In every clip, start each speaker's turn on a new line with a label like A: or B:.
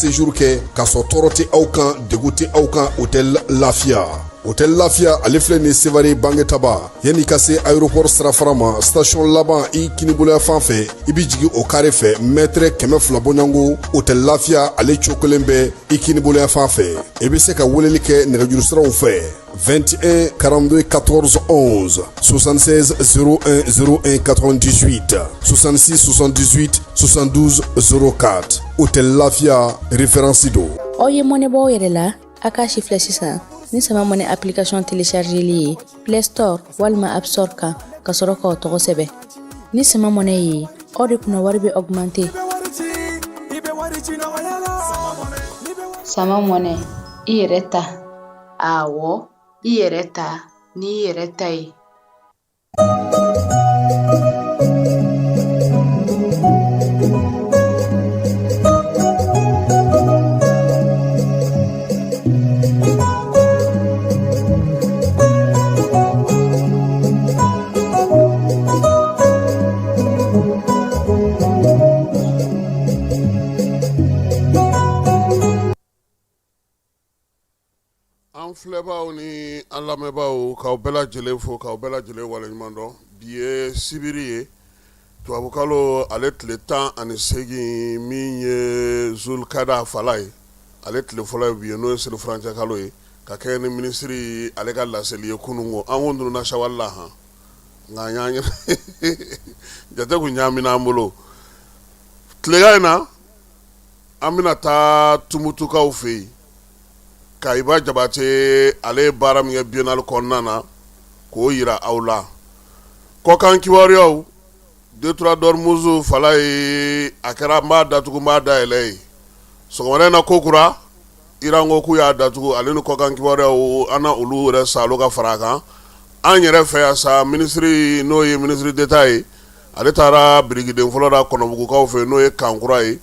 A: séjour kɛ k'a sɔrɔ tɔɔrɔ tɛ aw kan degun tɛ aw kan hôtel Lafiya. Hôtel Lafiya ale filɛ nin Sevare Bangetaba yanni ka se aéroport sirafara ma station laban i kiniboloya fan fɛ i bi jigi o carré fɛ mètre 200 bɔɲango. Hôtel Lafiya ale cokolen bɛ i kiniboloya fan fɛ. I bɛ se ka weleli kɛ nɛgɛjuru siraw fɛ 21 42 14 11 76 01 01 98 66 78 72 04. Hôtel Lafiya référence do.
B: Oye mɔnɛbɔ yɛrɛ la a k'a si filɛ sisan ni sama mɔnɛ application téléchargeli ye Play Store walima App Store kan ka sɔrɔ k'aw tɔgɔ sɛbɛn. Ni sama mɔnɛ ye aw de kunna wari bɛ augmenter.
C: Sama mɔnɛ i yɛrɛ ta. Awɔ i yɛrɛ ta ni i yɛrɛ ta ye.
D: Filɛbaw ni an lamɛnbaaw k'aw bɛɛ lajɛlen fo k'aw bɛɛ lajɛlen waleɲuman dɔn. Bi ye sibiri ye tubabukalo ale tile 18 min ye Zulkada fala ye ale tile fɔlɔ ye bi ye n'o ye selifurancɛ kalo ye ka kɛ ni minisiri ale ka laseli ye kunungo an ko dununa shawali la han nka y'an jate kun ɲaamina an bolo tilegan in na an bɛna taa Tumutukaw fɛ yen. Kaiba Jabate ale baara min kɛ biennale kɔnɔna na k'o yira aw la. Kɔkan kibaruyaw 2-3 dormuzu fala ye a kɛra n b'a datugu n b'a dayɛlɛ ye. Sɔgɔmada na ko kura Iran ko k'u y'a datugu ale ni kɔkan kibaruyaw an na olu yɛrɛ salo ka fara a kan. An yɛrɛ fɛ yan sa minisiri n'o ye ministre d'État ye ale taara birikiden fɔlɔ da Kɔnɔbugukaw fɛ n'o ye Kankura ye.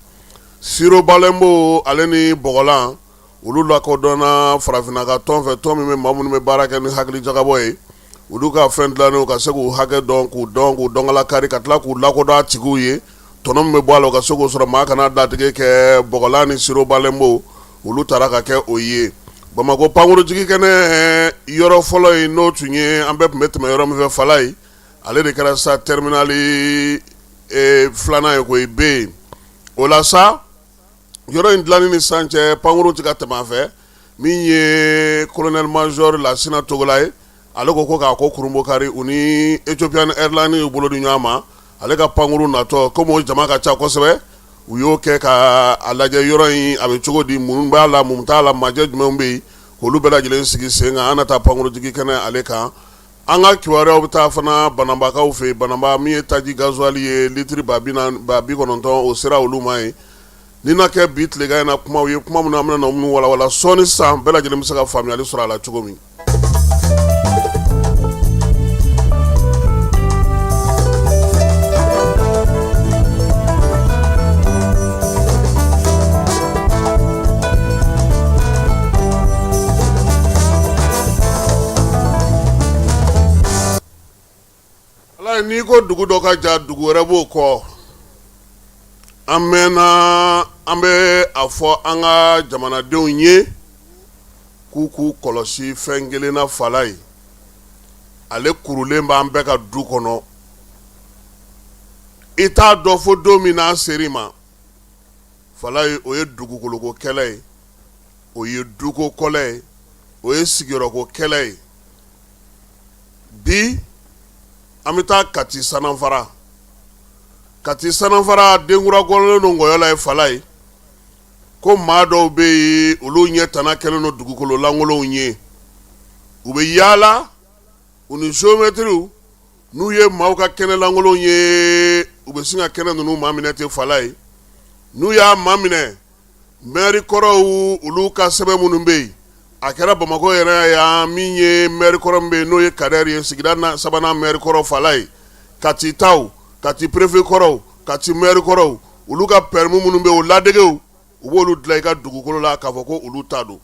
D: Siro Balembo ale ni Bɔgɔlan olu lakodɔnna farafinna ka tɔn fɛ tɔn min bɛ maa minnu bɛ baara kɛ ni hakili jagabɔ ye olu ka fɛn dilannen ka se k'u hakɛ dɔn k'u dɔngala kari ka tila k'u lakodɔn a tigiw ye tɔnɔ min bɛ bɔ a la ka se k'o sɔrɔ maa kana datigɛ kɛ Bɔgɔlan ni Siro Balembo olu taara ka kɛ o ye. Bamako pankuru jigi kɛnɛ yɔrɔ fɔlɔ ye n'o tun ye an bɛɛ tun bɛ tɛmɛ yɔrɔ min fɛ fala ye ale de kɛra sa terminali filanan ye ko ye B ye. O la sa yɔrɔ in dilanni ni sisan cɛ pankuru tɛ ka tɛmɛ a fɛ min ye colonel major Lasina Togola ye ale ko k'a ko Kurumokari u ni Ethiopian Airlines y'u bolo di ɲɔgɔn ma ale ka pankuru natɔ komi o jama ka ca kosɛbɛ u y'o kɛ ka a lajɛ yɔrɔ in a bɛ cogo di mun b'a la mun t'a la majɛ jumɛnw bɛ yen k'olu bɛɛ lajɛlen sigi sen kan an na taa pankuru jigi kɛnɛ ale kan. An ka kibaruyaw bɛ taa fana Bananbakaw fɛ Bananba min ye taji gasoil ye litiri 90 o sera olu ma ye. Ni na kɛ bi tilegan in na kumaw ye kuma min na an bɛna minnu walawala sɔɔni sisan bɛɛ lajɛlen bɛ se ka faamuyali sɔrɔ a la cogo min. Ala n'i ko dugu dɔ ka ja dugu wɛrɛ b'o kɔ. An mɛnna an bɛ a fɔ an ka jamanadenw ye k'u k'u kɔlɔsi fɛn kelen na fala ye ale kurulen b'an bɛɛ ka du kɔnɔ i t'a dɔn fo don min n'a ser'i ma fala ye o ye dugukoloko kɛlɛ ye o ye duko kɔlɛ ye o ye sigiyɔrɔko kɛlɛ ye bi an bɛ taa Kati Sanafara Kati Sanafara denkura gɔlɔlen don ngɔyɔ la ye fala ye ko maa dɔw bɛ yen olu ɲɛ tana kɛlen don dugukolo lankolonw ye u bɛ yaala u ni géomètres n'u ye maaw ka kɛnɛ lankolonw ye u bɛ sin ka kɛnɛ ninnu maa minɛ ten fala ye n'u y'a maa minɛ maire kɔrɔw olu ka sɛbɛn minnu bɛ yen a kɛra Bamako yɛrɛ yan min ye maire kɔrɔ min bɛ yen n'o ye Kader ye sigida 3nan maire kɔrɔ fala ye Kati taw Kati préfet kɔrɔw Kati maire kɔrɔw olu ka permis minnu bɛ yen o ladegew u b'olu dilan i ka dugukolo la k'a fɔ ko olu ta don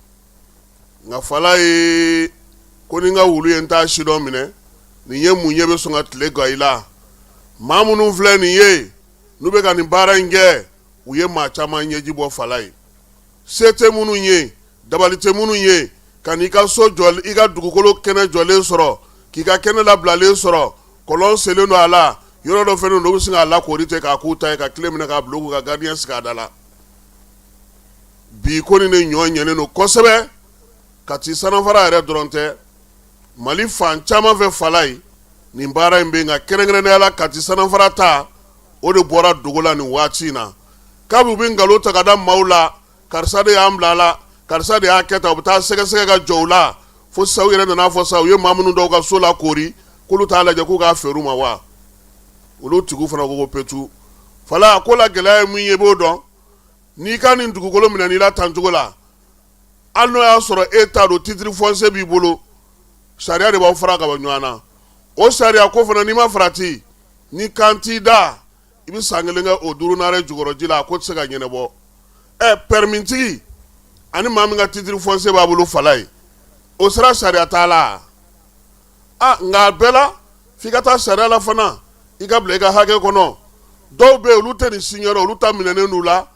D: nka fala ye ko ni n ka wulu ye n t'a sidɔn minɛ nin ye mun ye bɛ sɔn ka tile gan i la maa minnu filɛ nin ye n'u bɛ ka nin baara in kɛ u ye maa caman ɲɛji bɔ fala ye se tɛ minnu ye dabali tɛ minnu ye ka n'i ka so jɔ i ka dugukolo kɛnɛ jɔlen sɔrɔ k'i ka kɛnɛ labilalen sɔrɔ kɔlɔn selen don a la yɔrɔ dɔ fɛnɛ don u bɛ sin k'a lakori ten k'a k'u ta ye ka tile minɛ k'a bila k'u ka gardien sigi a da la bi ko nin de ɲɔ ɲɛnen don kosɛbɛ Kati Sanafara yɛrɛ dɔrɔn tɛ Mali fan caman fɛ Falaye nin baara in bɛ yen nka kɛrɛnkɛrɛnnenya la Kati Sanafara ta o de bɔra dogo la nin waati in na kabi u bɛ nkalon ta ka da maaw la karisa de y'an bila a la karisa de y'a kɛ tan u bɛ taa sɛgɛsɛgɛ ka jɔ u la fo sisan u yɛrɛ nana fɔ sisan u ye maa minnu dɔw ka so lakori k'olu t'a lajɛ k'u k'a feere u ma wa olu tigiw fana ko petu Fala a ko la gɛlɛya ye min ye i b'o dɔn n'i ka nin dugukolo minɛ n'i la tancogo la hali n'o y'a sɔrɔ e t'a dɔn titre foncier b'i bolo sariya de b'aw fara ka bɔ ɲɔgɔn na o sariya ko fana n'i ma farati ni kan t'i da i bɛ san kelen kɛ o duuru naare jukɔrɔji la a ko tɛ se ka ɲɛnabɔ permitigi ani maa min ka titre foncier b'a bolo Falaye o sera sariya t'a la nka a bɛɛ la f'i ka taa sariya la fana i ka bila i ka hakɛ kɔnɔ dɔw bɛ yen olu tɛ nin signer olu ta minɛnen d'u la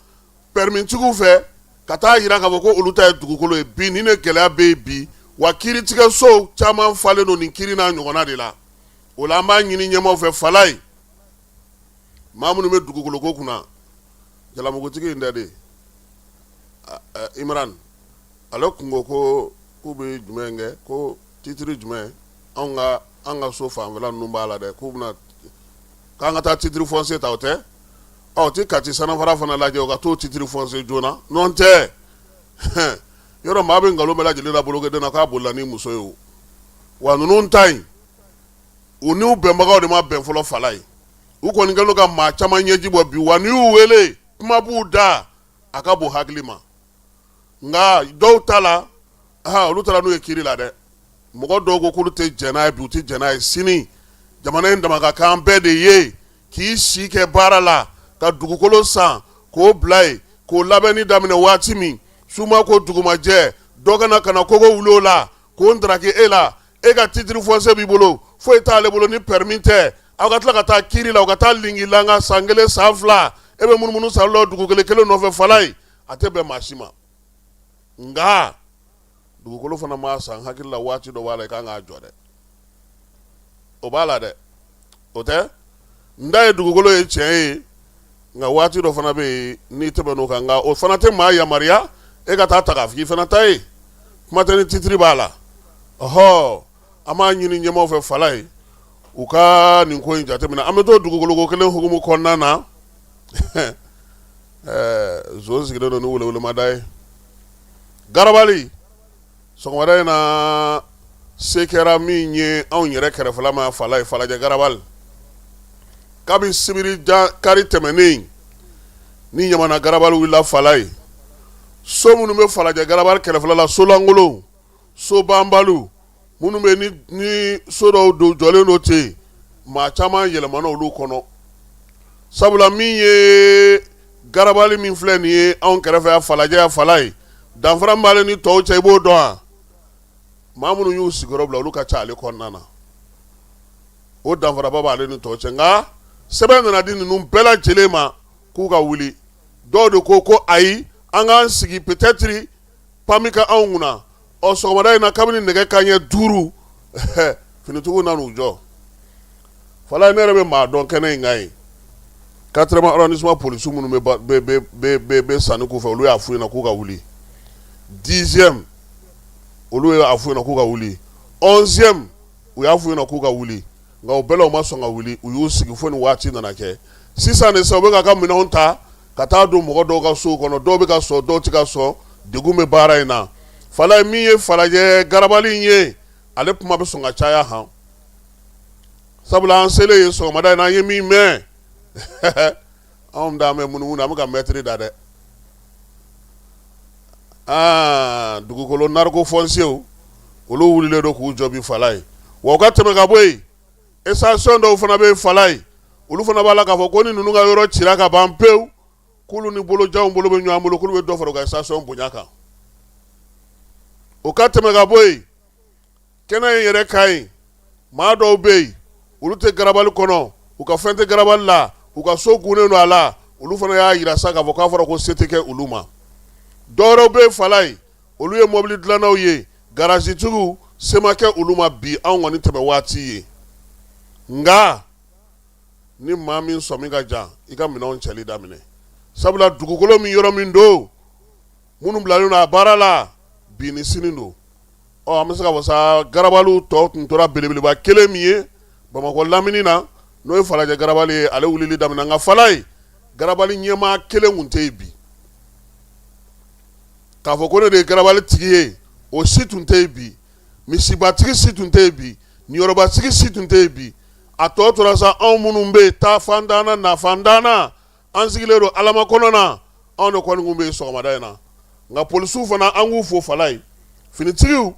D: permitigiw fɛ ka taa yira k'a fɔ ko olu ta ye dugukolo ye bi nin de gɛlɛya bɛ yen bi wa kiiritigɛ so caman falen don nin kiiri n'a ɲɔgɔnna de la o la an b'a ɲini ɲɛmaaw fɛ Falaye maa minnu bɛ dugukolo ko kunna jalamugutigi in dɛ de Imran ale kun ko k'u bɛ jumɛn kɛ ko titre jumɛn an ka so fanfɛla ninnu b'a la dɛ k'u bɛna k'an ka taa titre foncier ta o tɛ o tɛ Kati Sanafara fana lajɛ o ka t'o titre foncier joona n'o tɛ yɔrɔ maa bɛ nkalon bɛɛ lajɛlen la bolokɛden na k'a bolila ni muso ye o wa ninnu ta in u n'u bɛnbagaw de ma bɛn fɔlɔ Falaye u kɔni kɛlen don ka maa caman ɲɛji bɔ bi wa n'i y'u wele kuma b'u da a ka bon hakili ma nka dɔw ta la olu taara n'u ye kiiri la dɛ mɔgɔ dɔw ko k'olu tɛ jɛn n'a ye bi u tɛ jɛn n'a ye sini jamana in dama ka kan bɛɛ de ye k'i si kɛ baara la ka dugukolo san k'o bila yen k'o labɛnni daminɛ waati min suma ko dugumajɛ dɔ kana kogo wuli o la k'o ndaraki e la e ka titre foncier b'i bolo foyi t'ale bolo ni permis tɛ aw ka tila ka taa kiiri la u ka taa lingi langa san kelen san fila e bɛ munumunu salo la dugukolo kelen nɔfɛ Falaye a tɛ bɛn maa si ma nka dugukolo fana ma san hakili la waati dɔ b'a la i kan k'a jɔ dɛ o b'a la dɛ o tɛ n da ye dugukolo ye tiɲɛ ye nka waati dɔ fana bɛ yen n'i tɛmɛ n'o kan nka o fana tɛ maa yamaruya e ka taa ta k'a fɔ i fana ta ye kuma tɛ ni titre b'a la an b'a ɲini ɲɛmaaw fɛ Falaye u ka nin ko in jateminɛ an bɛ to dugukoloko kelen hukumu kɔnɔna na zon sigilen don ni welewelemada ye Garabali sɔgɔmada in na se kɛra min ye anw yɛrɛ kɛrɛfɛla ma Falaye Falajɛ Garabali kabi sibiri kari tɛmɛnen ni Ɲamana Garabali wulila Falaye so minnu bɛ Falajɛ Garabali kɛrɛfɛla la so langolo so banbalu minnu bɛ ni so dɔw jɔlen do ten maa caman yɛlɛmana olu kɔnɔ sabula min ye Garabali min filɛ nin ye anw kɛrɛfɛ Falajɛ Falaye danfara b'ale ni tɔw cɛ i b'o dɔn wa maa minnu y'u sigiyɔrɔ bila olu ka ca ale kɔnɔna na o danfaraba b'ale ni tɔw cɛ nka sɛbɛn nana di ninnu bɛɛ lajɛlen ma k'u ka wuli dɔw de ko ayi an k'an sigi peut-être pami ka anw kunna sɔgɔmada in na kabini nɛgɛ kanɲɛ 5 finitigiw nan'u jɔ Falaye ne yɛrɛ bɛ maa dɔn kɛnɛ in kan ye 4e arrondissement policiers minnu bɛ sanni k'u fɛ olu y'a f'u ɲɛna k'u ka wuli 10e olu y'a f'u ɲɛna k'u ka wuli 11e u y'a f'u ɲɛna k'u ka wuli nka o bɛɛ la u ma sɔn ka wuli u y'u sigi fo ni waati nana kɛ sisan de sisan u bɛ k'a ka minɛnw ta ka taa don mɔgɔ dɔw ka so kɔnɔ dɔw bɛ ka sɔn dɔw tɛ ka sɔn degun bɛ baara in na Falaye min ye Falajɛ Garabali in ye ale kuma bɛ sɔn ka caya han sabula an selen yen sɔgɔmada in na an ye min mɛn anw da an bɛ munumunu an bɛ ka mɛtiri da dɛ dugukolo narko foncier olu wulilen don k'u jɔ bi Falaye wa u ka tɛmɛ ka bɔ yen station dɔw fana bɛ Falaye olu fana b'a la k'a fɔ ko ni ninnu ka yɔrɔ cira ka ban pewu k'olu ni bolojanw bolo bɛ ɲɔgɔn bolo k'olu bɛ dɔ fara u ka station bonya kan o ka tɛmɛ ka bɔ yen kɛnɛ in yɛrɛ ka ɲi maa dɔw bɛ yen olu tɛ Garabali kɔnɔ u ka fɛn tɛ Garabali la u ka so gunnen don a la olu fana y'a yira sa k'a fɔ k'a fɔra ko se tɛ kɛ olu ma dɔwɛrɛw bɛ fala ye olu ye mobili dilannaw ye garage tigiw se ma kɛ olu ma bi anw kɔni tɛmɛ waati ye nka ni maa min sɔmi ka jan i ka minɛnw cɛli daminɛ sabula dugukolo min yɔrɔ min don minnu bilalen don a baara la bi ni sini don an bɛ se ka fɔ sa garabaliw tɔ tun tora belebeleba kelen min ye bamakɔ lamini na n'o ye falajɛ garabali ye ale wulili daminɛ nka fala ye garabali ɲɛmaa kelen tun tɛ yen bi k'a fɔ ko ne de ye garabali tigi ye o si tun tɛ yen bi misibatigi si tun tɛ yen bi niyɔrɔbatigi si tun tɛ yen bi a tɔ tora sa anw minnu bɛ yen taafandaana nafandaana an sigilen don alamakɔnɔ na anw de kɔni tun bɛ yen sɔgɔmada in na nka polisiw fana an k'u fo fala ye finitigiw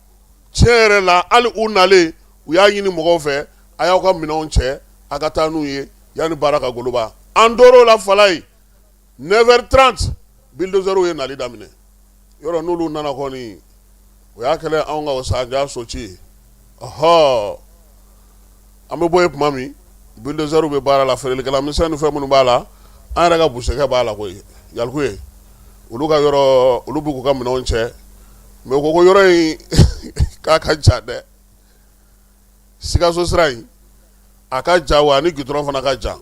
D: tiɲɛ yɛrɛ la hali u nalen u y'a ɲini mɔgɔw fɛ a y'aw ka minɛnw cɛ a ka taa n'u ye yanni baara ka goloba an tor'o la fala ye 9h30 bulldozer ye nali daminɛ yɔrɔ n'olu nana kɔni o y'a kɛlen anw ka o sandiya so ci ye ɔhɔ an bɛ bɔ yen tuma min bulldozer bɛ baara la feerelikɛla misɛnnin fɛn minnu b'a la an yɛrɛ ka busɛkɛ b'a la koyi yaliku ye olu ka yɔrɔ olu b'u k'u ka minɛnw cɛ mɛ u ko ko yɔrɔ in k'a ka jan dɛ sikaso sira in a ka jan wa ani gudɔrɔn fana ka jan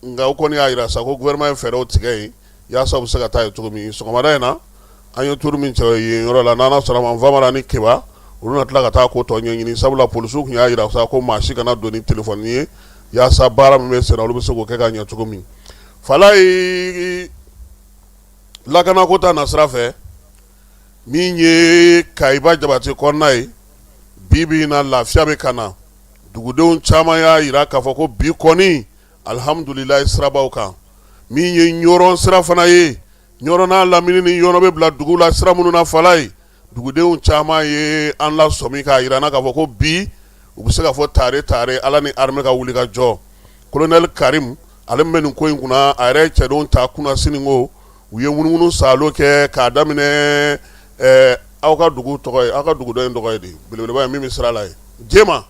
D: nka o kɔni y'a jira sa ko gouvernement ye fɛɛrɛw tigɛ yen yaasa u bɛ se ka taa yen cogo min sɔgɔmada in na an ye turu min cɛ yen yɔrɔ la n'ala sɔnna ma Famara ni Keba olu na tila ka taa ko tɔ ɲɛɲini sabula polisiw tun y'a jira sa ko maa si kana don ni telefɔni ye yaasa baara min bɛ sen na olu bɛ se k'o kɛ ka ɲɛ cogo min fala ye lakanako ta nasira fɛ min ye Kayiba Jabate kɔnɔna ye bi bi in na lafiya bɛ ka na dugudenw caman y'a jira k'a fɔ ko bi kɔni alihamudulilayi sirabaw kan min ye ɲɔrɔn sira fana ye ɲɔrɔn n'a lamini ni ɲɔrɔn bɛ bila dugu la sira minnu na fala ye dugudenw caman ye an lasɔmi k'a jira n na k'a fɔ ko bi u bɛ se ka fɔ tare ala ni armée ka wuli ka jɔ colonel Karim ale min bɛ nin ko in kunna a yɛrɛ ye cɛdenw ta kunna sini ko u ye munumunu salo kɛ k'a daminɛ aw ka dugu tɔgɔ ye aw ka dugu dɔ in tɔgɔ ye de belebeleba ye min bɛ sira la ye Jema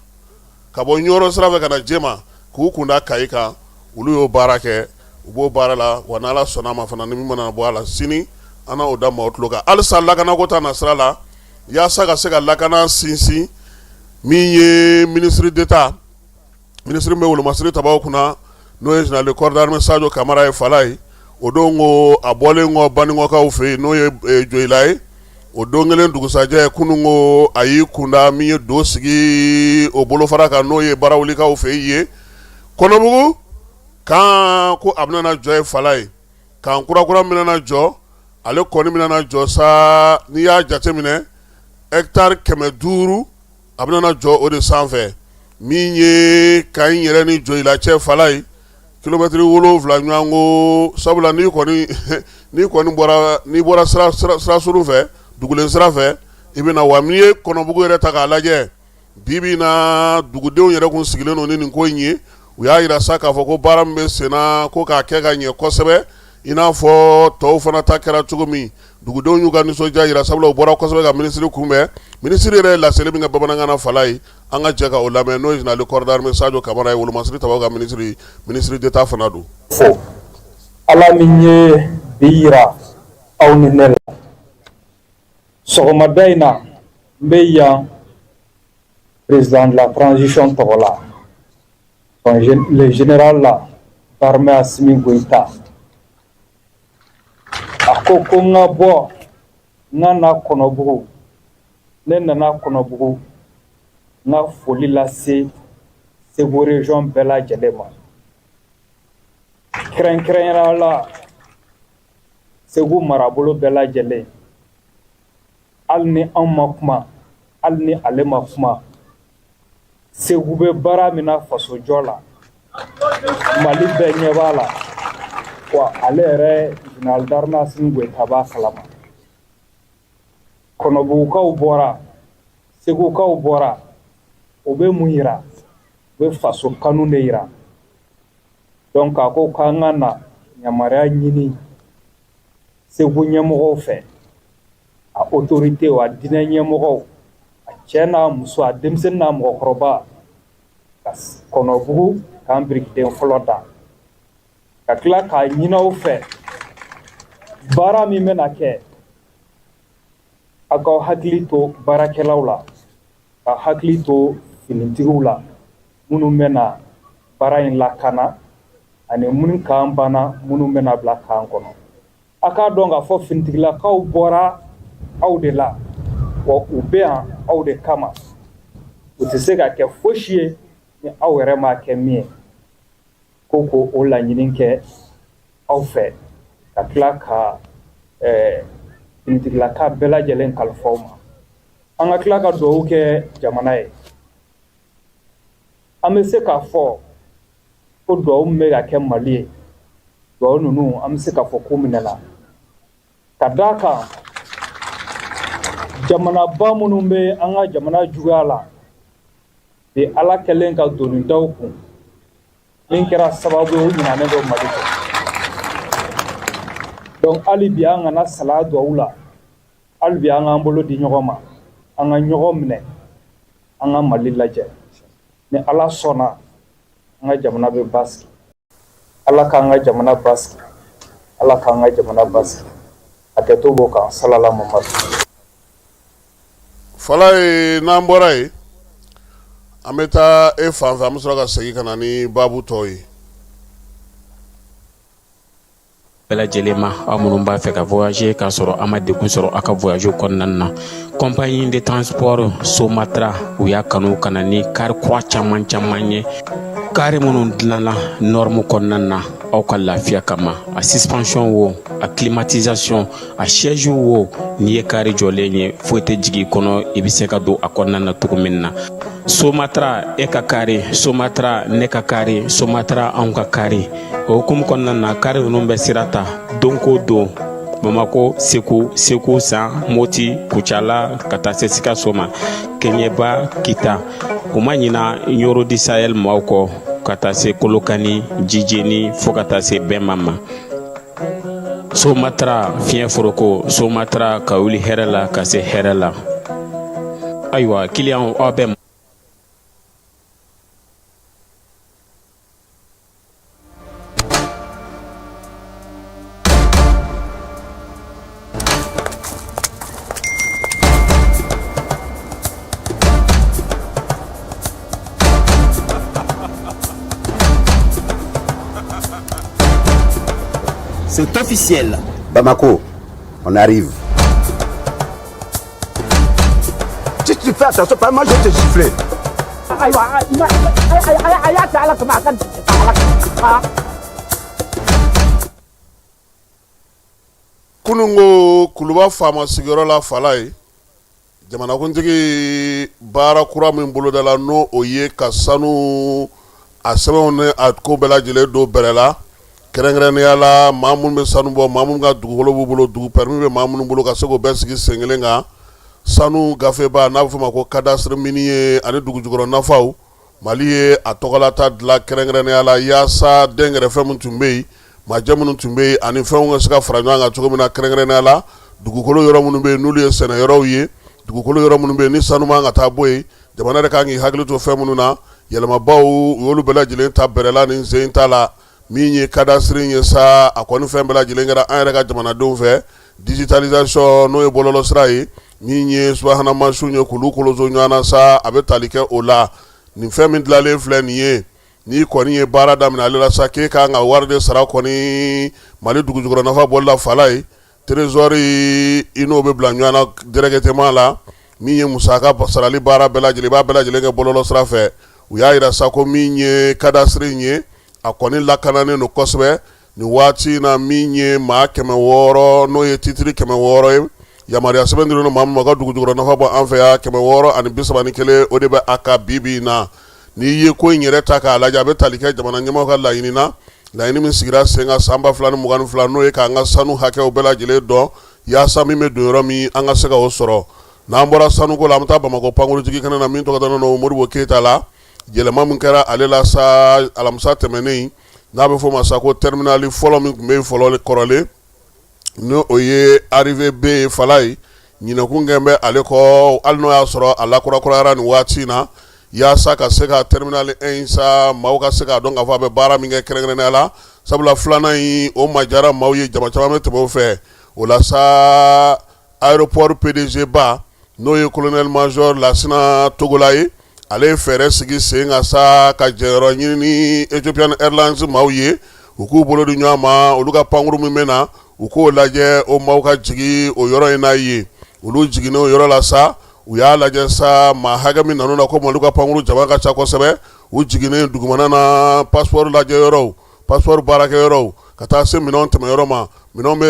D: ka bɔ ɲɔrɔn sira fɛ ka na Jema k'u kunda Kayi kan olu y'o baara kɛ u b'o baara la wa n'ala sɔnna ma fana ni min mana bɔ a la sini an n'o da maaw tulo kan halisa lakanako ta na sira la yaasa ka se ka lakana sinsin min ye ministre d'État ministre bɛ wolomasiri tabaw kunna n'o ye général de corps d'armée Sadio Kamara ye fala ye o don ko a bɔlen kɔ banikɔkaw fɛ yen n'o ye Joyila ye o don kelen dugusajɛ kunun ko a y'i kunda min ye do sigi o bolofara kan n'o ye barawulikaw fɛ yen ye Kɔnɔbugu kan ko a bɛna jɔ ye fala ye kan kurakura min na jɔ ale kɔni min na jɔ sa n'i y'a jateminɛ hectare 500 a bɛna jɔ o de sanfɛ min ye Kayi yɛrɛ ni Joyila cɛ fala ye kilomɛtiri 7 ɲɔgɔn ko sabula n'i bɔra sira surun fɛ dugulen sira fɛ i bɛna wa min ye Kɔnɔbugu yɛrɛ ta k'a lajɛ bi bi na dugudenw yɛrɛ kun sigilen don ni nin ko in ye u y'a jira sa k'a fɔ ko baara min bɛ sen na ko k'a kɛ ka ɲɛ kosɛbɛ i n'a fɔ tɔw fana ta kɛra cogo min dugudenw y'u ka nisɔndiya jira sabula u bɔra kosɛbɛ ka minisiri kunbɛn minisiri yɛrɛ ye laseli min kɛ bamanankan na fala ye an ka jɛ ka o lamɛn n'o ye général de corps d'armée Sadio Kamara ye wolomasiri tabaw ka ministre d'État fana don.
E: fo ala min ye bi yira aw ni ne la sɔgɔmada in na n bɛ yan président de la transition tɔgɔ la le général d'armée Assimi Goïta a ko ko n ka bɔ n ka na Kɔnɔbugu ne nana Kɔnɔbugu n ka foli lase Segu région bɛɛ lajɛlen ma kɛrɛnkɛrɛnyara la Segu marabolo bɛɛ lajɛlen hali ni an ma kuma hali ni ale ma kuma Segu bɛ baara min na fasojɔ la Mali bɛɛ ɲɛ b'a la wa ale yɛrɛ général d'armée Assimi Goïta b'a kalama Kɔnɔbugukaw bɔra Segukaw bɔra o bɛ mun yira o bɛ faso kanu de yira donc a ko k'an ka na yamaruya ɲini Segu ɲɛmɔgɔw fɛ a autorité a diinɛ ɲɛmɔgɔw a cɛ n'a muso a denmisɛnnin n'a mɔgɔkɔrɔba ka Kɔnɔbugu k'an birikiden fɔlɔ da ka tila k'a ɲini aw fɛ baara min bɛna kɛ akaw hakili to baarakɛlaw la ka hakili to finitigiw la minnu bɛna baara in lakana ani minnu kan banna minnu bɛna bila kan kɔnɔ a k'a dɔn k'a fɔ finitigilakaw bɔra aw de la wa u bɛ yan aw de kama u tɛ se ka kɛ fosi ye ni aw yɛrɛ ma kɛ min ye ko o laɲini kɛ aw fɛ ka tila ka finitigilaka bɛɛ lajɛlen kalifa aw ma an ka tila ka dugawu kɛ jamana ye an bɛ se k'a fɔ ko dugawu min bɛ ka kɛ Mali ye dugawu ninnu an bɛ se k'a fɔ ko minɛna ka d'a kan jamanaba minnu bɛ an ka jamana juguya la bi Ala kɛlen ka doni daw kun min kɛra sababu ye u ɲinɛnen don Mali kɔ donc hali bi an kana sala dugawu la hali bi an k'an bolo di ɲɔgɔn ma an ka ɲɔgɔn minɛ an ka Mali lajɛ ni Ala sɔnna an ka jamana bɛ basigi Ala k'an ka jamana basigi Ala k'an ka jamana basigi a kɛ to b'o kan salala Mamadu
D: fala ye n'an bɔra ye an bɛ taa e fan fɛ an bɛ sɔrɔ ka segin ka na ni baabu tɔ ye
F: bɛɛ lajɛlen ma aw minnu b'a fɛ ka voyager k'a sɔrɔ a ma degun sɔrɔ a ka voyage kɔnɔna na compagnie de transport Somatra u y'a kanu ka na ni kari kura caman ye kari minnu dilanna norme kɔnɔna na aw ka lafiya kama a suspension wo a climatisation a siège wo n'i ye kari jɔlen ye foyi tɛ jigin kɔnɔ i bɛ se ka don a kɔnɔna na cogo min na Somatra e ka kari Somatra ne ka kari Somatra anw ka kari o hukumu kɔnɔna na kari ninnu bɛ sira ta don ko don Bamako Segu San Moti Kucala ka taa se Sikaso ma Keɲeba Kita u ma ɲina Yoro di Sahel maaw kɔ ka taa se Kolokani Jijeni fo ka taa se Bɛnma ma Somatra fiɲɛ foroko Somatra ka wuli hɛrɛ la ka se hɛrɛ la ayiwa client aw bɛ
G: C'est officiel. Bamako, on arrive. Si tu fais attention, pas moi je vais te gifler.
D: kunungo kuluba faama sigiyɔrɔ la fala ye jamanakuntigi baara kura min bolodala n'o o ye ka sanu a sɛbɛnw ni a ko bɛɛ lajɛlen don bɛrɛ la kɛrɛnkɛrɛnnenya la maa minnu bɛ sanu bɔ maa minnu ka dugukolo b'u bolo dugu permis bɛ maa minnu bolo ka se k'o bɛɛ sigi sen kelen kan sanu gafeba n'a bɛ fɔ o ma ko cadastre minier ani dugujukɔrɔ nafaw Mali ye a tɔgɔlata dilan kɛrɛnkɛrɛnnenya la yaasa dɛnkɛrɛfɛ min tun bɛ yen majɛ minnu tun bɛ yen ani fɛnw ka se ka fara ɲɔgɔn kan cogo min na kɛrɛnkɛrɛnnenya la dugukolo yɔrɔ minnu bɛ yen n'olu ye sɛnɛyɔrɔw ye dugukolo yɔrɔ minnu bɛ yen ni sanu man ka taa bɔ yen jamana yɛrɛ kan k'i hakili to fɛn minnu na yɛlɛmabaw u y'olu bɛɛ lajɛlen ta bɛrɛla ni sen ta la min ye cadastre ye sa a kɔni fɛn bɛɛ lajɛlen kɛra an yɛrɛ ka jamanadenw fɛ digitalisation n'o ye bɔlɔlɔ sira ye min ye subahana mansiw ye k'olu koloso ɲɔgɔn na sa a bɛ tali kɛ o la nin fɛn min dilanlen filɛ nin ye n'i kɔni ye baara daminɛ ale la sa k'e kan ka wari de sara kɔni Mali dugujukɔrɔ nafa bɔli la fala ye trésor i n'o bɛ bila ɲɔgɔn na directement la min ye musaka sarali baara bɛɛ lajɛlen i b'a bɛɛ lajɛlen kɛ bɔlɔlɔ sira fɛ u y'a yira sa ko min ye cadastre ye a kɔni lakananen don kosɛbɛ nin waati na min ye maa 600 n'o ye titiri 600 ye yamaruya sɛbɛn dilen don maa min ma ka dugujukɔrɔ nafa bɔ an fɛ yan 631 o de bɛ a ka bibi na n'i ye ko in yɛrɛ ta k'a lajɛ a bɛ tali kɛ jamana ɲɛmaaw ka laɲini na laɲini min sigira sen kan san 2022 n'o ye k'an ka sanu hakɛw bɛɛ lajɛlen dɔn yaasa min bɛ don yɔrɔ min an ka se ka o sɔrɔ n'an bɔra sanuko la an bɛ taa Bamakɔ pankurutigi kɛnɛ na min tɔgɔ dalen don Modibo Keyita la yɛlɛma min kɛra ale la sa alamisa tɛmɛnen n'a bɛ fɔ o ma sa ko terminali fɔlɔ min tun bɛ yen fɔlɔ kɔrɔlen n'o ye arrivé B ye fala ye ɲinɛkun kɛn bɛ ale kɔ hali n'o y'a sɔrɔ a lakurakurayara nin waati in na yaasa ka se ka terminali 1 sa maaw ka se k'a dɔn k'a fɔ a bɛ baara min kɛ kɛrɛnkɛrɛnnenya la sabula filanan in o majara maaw ye jama caman bɛ tɛmɛ o fɛ o la sa aéroport PDG ba n'o ye colonel major Lassina Togola ye ale ye fɛɛrɛ sigi sen kan sa ka jɛyɔrɔ ɲini ni Ethiopian Airlines maaw ye u k'u bolo di ɲɔgɔn ma olu ka pankuru min bɛ na u k'o lajɛ o maaw ka jigi o yɔrɔ in na ye olu jiginnen o yɔrɔ la sa u y'a lajɛ sa maa hakɛ min nanu na ko olu ka pankuru jama ka ca kosɛbɛ u jiginnen dugumana na passeport lajɛ yɔrɔw passeport baarakɛ yɔrɔw ka taa se minɛnw tɛmɛ yɔrɔ ma minɛnw bɛ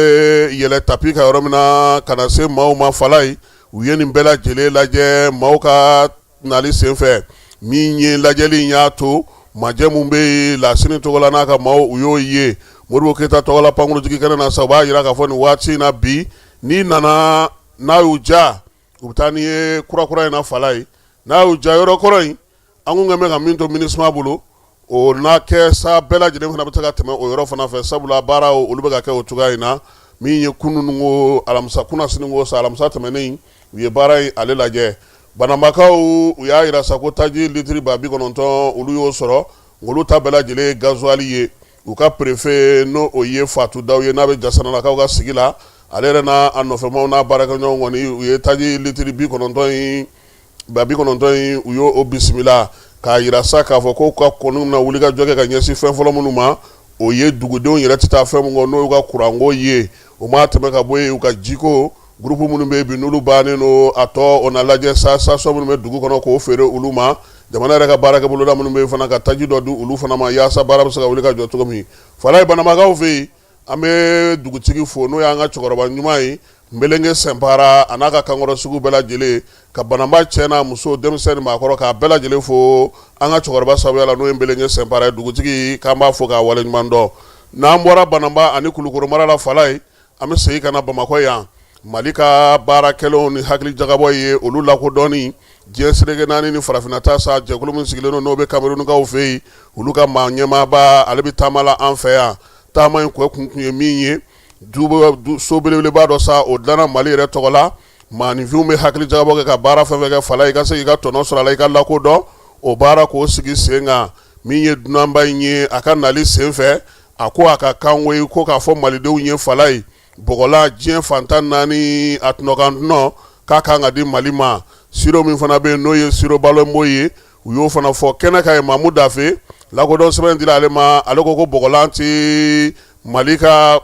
D: yɛlɛ tapi ka yɔrɔ min na ka na se maaw ma fala ye u ye nin bɛɛ lajɛlen lajɛ maaw ka nali senfɛ min ye lajɛli y'a to majɛ mun bɛ yen Lasini Togola n'a ka maaw u y'o ye Modibo Keyita tɔgɔla pankurutigi kɛnɛ na sa u b'a jira k'a fɔ nin waati in na bi n'i nana n'a y'u ja u bɛ taa n'i ye kurakura in na fala ye n'a y'u ja yɔrɔ kɔrɔ in an kun kɛn bɛ ka min to MINUSMA bolo o n'a kɛ sa bɛɛ lajɛlen fana bɛ se ka tɛmɛ o yɔrɔ fana fɛ sabula baara olu bɛ ka kɛ o cogoya in na min ye kunun ko alamisa kunasini ko sa alamisa tɛmɛnen u ye baara in ale lajɛ banamakaw u y'a jira sa ko taji litiri 90 olu y'o sɔrɔ olu ta bɛɛ lajɛlen ye gazuwali ye u ka préfet n'o o ye Fatu Daw ye n'a bɛ Jasanalakaw ka sigi la ale yɛrɛ n'a a nɔfɛmaw n'a baarakɛɲɔgɔn kɔni u ye taji litiri 90 in u y'o bisimila k'a jira sa k'a fɔ ko ka kɔni na wuli ka jɔ kɛ ka ɲɛsin fɛn fɔlɔ minnu ma o ye dugudenw yɛrɛ tɛ taa fɛn min kɔ n'o y'u ka kuranko ye o ma tɛmɛ ka bɔ yen u ka jiko groupe minnu bɛ yen bi n'olu bannen don a tɔ o na lajɛ sa station minnu bɛ dugu kɔnɔ k'o feere olu ma jamana yɛrɛ ka baarakɛ boloda minnu bɛ yen fana ka taji dɔ di olu fana ma yaasa baara bɛ se ka wuli ka jɔ cogo min fala ye banamakaw fɛ yen an bɛ dugutigi fo n'o y'an ka cɛkɔrɔba ɲuman ye Nbelenge Sɛnpara a n'a ka kankɔrɔ sugu bɛɛ lajɛlen ka banamba cɛ n'a muso denmisɛnnin maakɔrɔ k'a bɛɛ lajɛlen fo an ka cɛkɔrɔba sabuya la n'o ye Nbelenge Sɛnpara ye dugutigi k'an b'a fo k'a waleɲuman dɔn n'an bɔra banamba ani Kulukoro mara la fala ye an bɛ segin ka na Bamakɔ yan Mali ka baarakɛlaw ni hakili jagabɔ ye olu lakodɔnni diɲɛ seleke naani ni farafinna ta sa jɛkulu min sigilen don n'o bɛ Kamerunikaw fɛ yen olu ka maa ɲɛmaaba ale bɛ taama la an fɛ yan taama in kun ye min ye so belebeleba dɔ sa o dilanna Mali yɛrɛ tɔgɔ la maaninfinw bɛ hakili jagabɔ kɛ ka baara fɛn fɛn kɛ fala i ka se k'i ka tɔnɔ sɔrɔ a la i ka lakodɔn o baara k'o sigi sen kan min ye dunanba in ye a ka nali sen fɛ a ko a ka kan we ko k'a fɔ malidenw ye fala ye bɔgɔla diɲɛ fantan naani a tunɔkan tunɔ k'a kan ka di Mali ma siro min fana bɛ yen n'o ye Siro Balɔnbo ye u y'o fana fɔ kɛnɛ ka ye Mamu Dafe lakodɔn sɛbɛn dira ale ma ale ko bɔgɔlan tɛ Mali ka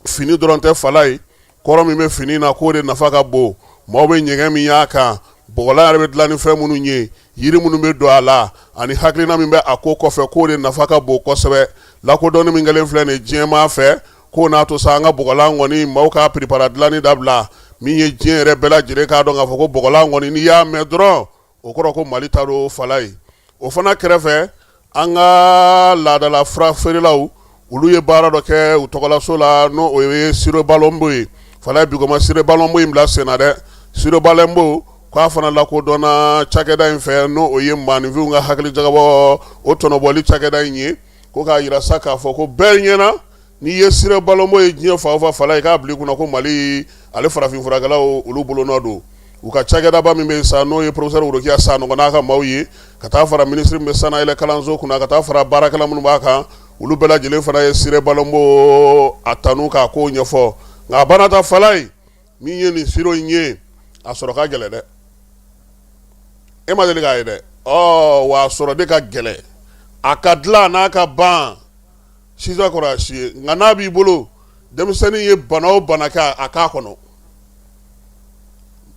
D: fini dɔrɔn tɛ fala ye kɔrɔ min bɛ fini na k'o de nafa ka bon maaw bɛ ɲɛgɛn min y'a kan bɔgɔlan yɛrɛ bɛ dilan ni fɛn minnu ye yiri minnu bɛ don a la ani hakilina min bɛ a ko kɔfɛ k'o de nafa ka bon kosɛbɛ lakodɔnni min kɛlen filɛ nin diɲɛmaa fɛ k'o n'a to sa an ka bɔgɔlan kɔni maaw ka prépara dilanni dabila min ye diɲɛ yɛrɛ bɛɛ lajɛlen k'a dɔn k'a fɔ ko bɔgɔlan kɔni n'i y'a mɛn dɔrɔn o kɔrɔ ko Mali ta don fala ye o fana kɛrɛfɛ an ka laadala fura feerelaw olu ye baara dɔ kɛ u tɔgɔlaso la n'o o ye Siro Balɔnbo ye fala ye bigɔma Siro Balɔnbo in bila sen na dɛ Siro Balɔnbo k'a fana lakodɔnna cakɛda in fɛ n'o o ye maaninfinw ka hakili jagabɔ o tɔnɔbɔli cakɛda in ye ko k'a jira sa k'a fɔ ko bɛɛ ɲɛna n'i ye Siro Balɔnbo ye diɲɛ fan o fan fala ye k'a bila i kunna ko Mali ale farafin furakɛlaw olu bolonɔ don u ka cakɛdaba min bɛ yen sa n'o ye professeur Worokiya Sanogo n'a ka maaw ye ka taa fara ministre min bɛ sanayɛlɛ kalanso kunna ka taa fara baarakɛla minnu b'a kan olu bɛɛ lajɛlen fana ye Siro Balɔnbo a tanu k'a ko ɲɛfɔ nka a banna ta fala ye min ye nin Siro in ye a sɔrɔ ka gɛlɛ dɛ e ma deli k'a ye dɛ wa a sɔrɔ de ka gɛlɛ a ka dilan n'a ka ban sisan kɔrɔ a si ye nka n'a b'i bolo denmisɛnnin ye bana o bana kɛ a k'a kɔnɔ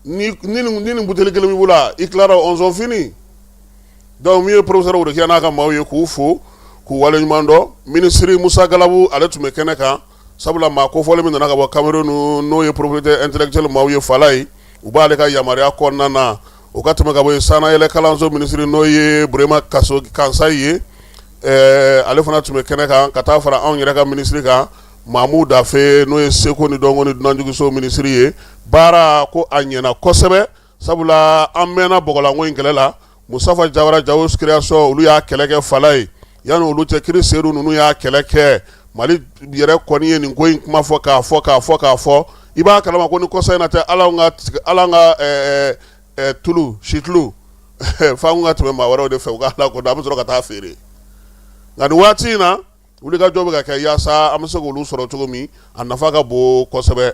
D: ni nin buteli kelen b'i bolo i tilara on sont fini donc min ye professeur Worokiya n'a ka maaw ye k'u fo k'u waleɲuman dɔn ministre Musa Galabu ale tun bɛ kɛnɛ kan sabula maa kofɔlen min nana ka bɔ Cameroun n'o ye propriété intellectuelle maaw ye fala ye u b'ale ka yamaruya kɔnɔna na o ka tɛmɛ ka bɔ yen sanayɛlɛ kalanso ministre n'o ye Burema Kansayi ye ale fana tun bɛ kɛnɛ kan ka taa fara anw yɛrɛ ka ministre kan Mamu Dafe n'o ye seko ni dɔnko ni dunanjigiso ministre ye baara ko a ɲɛna kosɛbɛ sabula an mɛnna bɔgɔlanko in kɛlɛ la Musafa Jawara Jawos création olu y'a kɛlɛ kɛ fala ye yanni olu cɛ Kiri Seydou ninnu y'a kɛlɛ kɛ Mali yɛrɛ kɔni ye nin ko in kuma fɔ k'a fɔ i b'a kalama ko ni kɔsa in na tɛ ala ka tulu situlu f'an ka tɛmɛ maa wɛrɛw de fɛ u ka ala ko da an bɛ sɔrɔ ka taa feere nka nin waati in na wuli ka jɔ bɛ ka kɛ yaasa an bɛ se k'olu sɔrɔ cogo min a nafa ka bon kosɛbɛ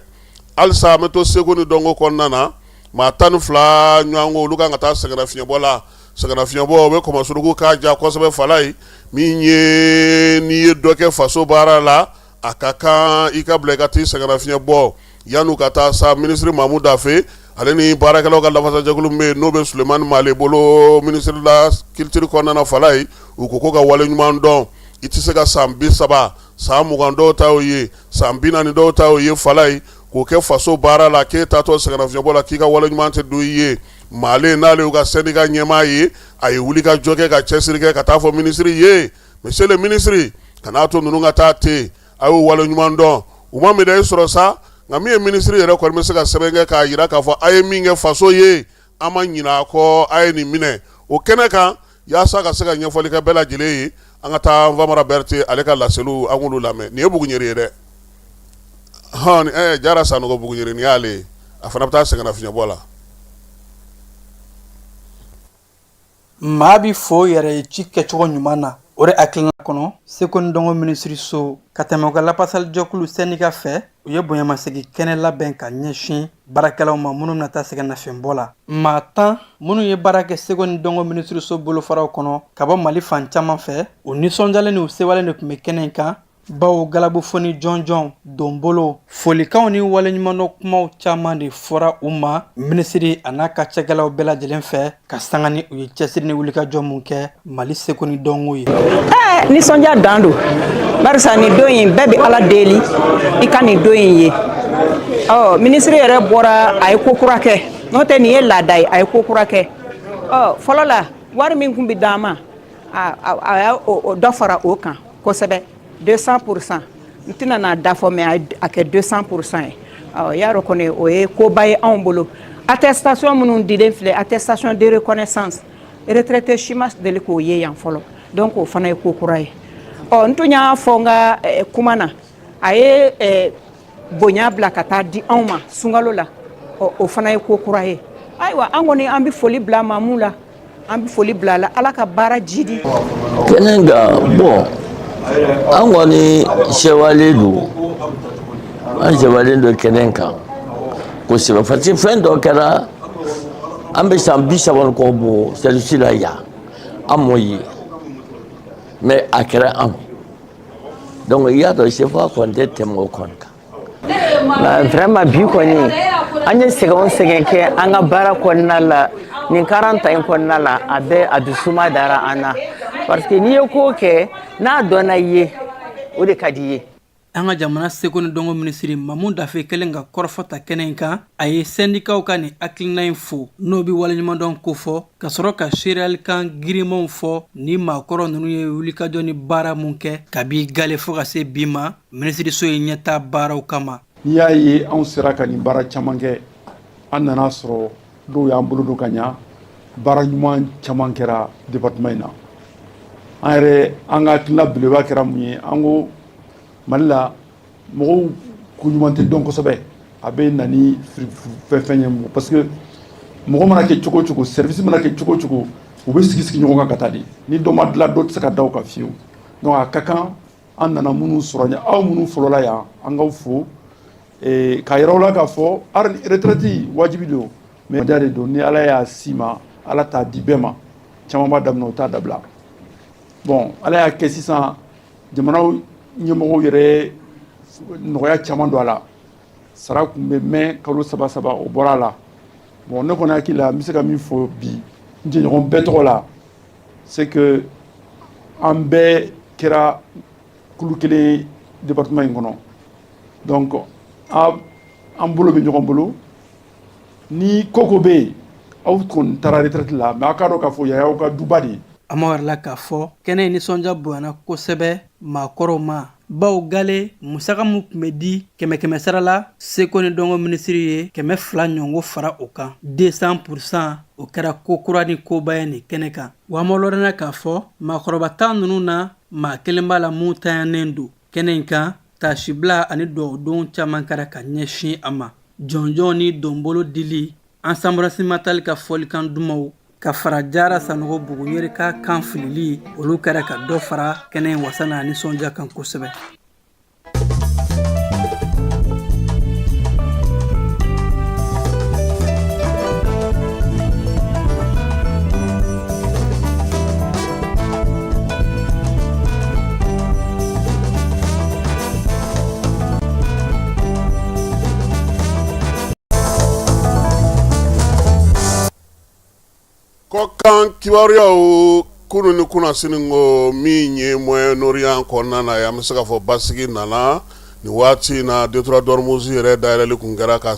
D: alsa meto segu ni dongo konnana ma tan fla nyango luka ngata segara finyabo la segara finyabo be ko masurugu ka ja ko sebe falai mi nye ni doke faso bara la akaka ika blegati segara finyabo yanu kata sa ministre Mahmoud Afe ale ni barakalo ka lafasa jagulu me nobe Suleiman Male bolo ministre la culture konnana falai ukoko ka wale nyuma ndon itise ka sambi saba sa mugando taoye sambina ni do taoye falai ko ke faso bara la ke tato segara finyabo la kika wale nyuma te duye Male nale uka sendika nyema ye ay wuli ka joke ka chesirike ka tafo ministre ye monsieur le ministre kanato nununga tate ayo wale nyuma ndon uma me de soro sa ngami ministre yere ko me se ka sebenge ka yira ka fo ay minge faso ye ama nyina ko ay ni mine o keneka ya sa ka se ka nyefoli ka bela jile yi anga ta vamara berte ale ka laselu angulu lame ni ebugu nyeri de han jara sa no go bugu nyeri ni ale afana ta se kana finya bola
H: maabi fo yere cike cogo ɲuman na o de hakilina kɔnɔ seko ni dɔngɔ minisiri so ka tɛmɛ u ka lapasali jɛkulu sɛnika fɛ u ye bonyamasegi kɛnɛ labɛn ka ɲɛsin baarakɛlaw ma minnu bɛna taa sɛgɛn nafɛnbɔ la maa 10 minnu ye baara kɛ seko ni dɔngɔ minisiri so bolofaraw kɔnɔ ka bɔ mali fan caman fɛ u nisɔndiyalen ni u sewalen de tun bɛ kɛnɛ in kan bawo galabu foni jɔnjɔn donbolo folikanw ni waleɲumandɔ kumaw caman de fɔra u ma minisiri a n'a ka cɛkɛlaw bɛɛ lajɛlen fɛ ka sanga ni u ye cɛsiri ni wulikajɔ mun kɛ mali seko ni dɔnko ye
I: nisɔndiya dan don barisa nin don in bɛɛ bɛ ala deli i ka nin don in ye minisiri yɛrɛ bɔra a ye ko kura kɛ n'o tɛ nin ye laada ye a ye ko kura kɛ fɔlɔ la wari min kun bɛ d'an ma a y'a dɔ fara o kan kosɛbɛ 200%. n tɛna n'a da fɔ mɛ a kɛ 200% ye y'a dɔn kɔni o ye koba ye anw bolo attestation minnu dilen filɛ attestation de reconnaissance retraité si ma deli k'o ye yan fɔlɔ donc o fana ye ko kura ye n tun y'a fɔ n ka kuma na a ye bonya bila ka taa di anw ma sunkalo la o fana ye ko kura ye ayiwa an kɔni an bɛ foli bila maamu la an bɛ foli bila a la ala ka baara jidi
J: kɛnɛ kan bon an kɔni sɛwalen don an sɛwalen don kɛnɛ kan kosɛbɛ parce que fɛn dɔ kɛra an bɛ san 30 kɔ bɔ service la yan an m'o ye mais a kɛra an donc i y'a dɔn sefa kɔni tɛ tɛmɛ o kɔni kan
I: vraiment bi kɔni an ye sɛgɛn kɛ an ka baara kɔnɔna la nin 40 in kɔnɔna la a bɛ a dusuma dara an na parce que n'i ye ko kɛ n'a dɔnna i ye o de ka di ye
H: an ka jamana seko ni dɔnko minisiri Mahmoud Afe kɛlen ka kɔrɔfɔta kɛnɛ in kan a ye sɛndikaw ka nin hakilina in fo n'o bɛ waleɲumandɔn kofɔ ka sɔrɔ ka seereyalikan girimanw fɔ ni maakɔrɔ ninnu ye wulikajɔ ni baara mun kɛ kabi gale fɔ ka se bi ma minisiriso ye ɲɛta baaraw kama
K: n'i y'a ye anw sera ka nin baara caman kɛ an nana sɔrɔ dɔw y'an bolo don ka ɲa baara ɲuman caman kɛra département in na an yɛrɛ an ka hakilina belebeleba kɛra mun ye an ko mali la mɔgɔw ko ɲuman tɛ dɔn kosɛbɛ a bɛ na ni fɛn ye parce que mɔgɔ mana kɛ cogo cogo service mana kɛ cogo cogo u bɛ sigi ɲɔgɔn kan ka taa de ni dɔ ma dilan dɔ tɛ se ka da o kan fiyewu donc a ka kan an nana minnu sɔrɔ ɲɛ aw minnu fɔlɔla yan an k'aw fo k'a yira aw la k'a fɔ retraite wajibi don mais de don ni ala y'a si ma ala t'a di bɛɛ ma caman b'a daminɛ o t'a dabila bon ala y'a kɛ sisan jamanaw ɲɛmɔgɔw yɛrɛ nɔgɔya caman don a la sara kun bɛ mɛn kalo 3 o bɔra a la bon ne kɔni hakili la n bɛ se ka min fɔ bi n jɛɲɔgɔn bɛɛ tɔgɔ la c'est que an bɛɛ kɛra kulu kelen département in kɔnɔ donc an bolo bɛ ɲɔgɔn bolo ni koko bɛ yen aw kɔni taara retraite la mais aw k'a dɔn k'a fɔ y'a y'aw ka duba de ye
H: an ma wɛrɛ la k'a fɔ kɛnɛ in nisɔndiya bonyana kosɛbɛ maakɔrɔw ma bawo gale musaka min tun bɛ di 100 sara la seko ni dɔnko minisiri ye 200 ɲɔngo fara o kan 200% o kɛra ko kura ni koba ye nin kɛnɛ kan wa an ma lɔrɔna k'a fɔ maakɔrɔba 10 ninnu na maa kelen b'a la mun tayannen don kɛnɛ in kan tasibila ani dɔgɔdonw caman kɛra ka ɲɛsin a ma jɔnjɔn ni donbolo dili Ansambrasi Matali ka fɔlikan dumaw ka fara Jara Sanogo Buguyeri ka kan filili olu kɛra ka dɔ fara kɛnɛ in wasa n'a nisɔndiya kan kosɛbɛ.
D: ko kan kibaruya o kunu ni kuna siningo min ye Moyen-Orient kɔnɔna na ya misaka fɔ basigi nana ni waati na Detroit Dormuz yɛrɛ dayɛlɛli kun kɛra ka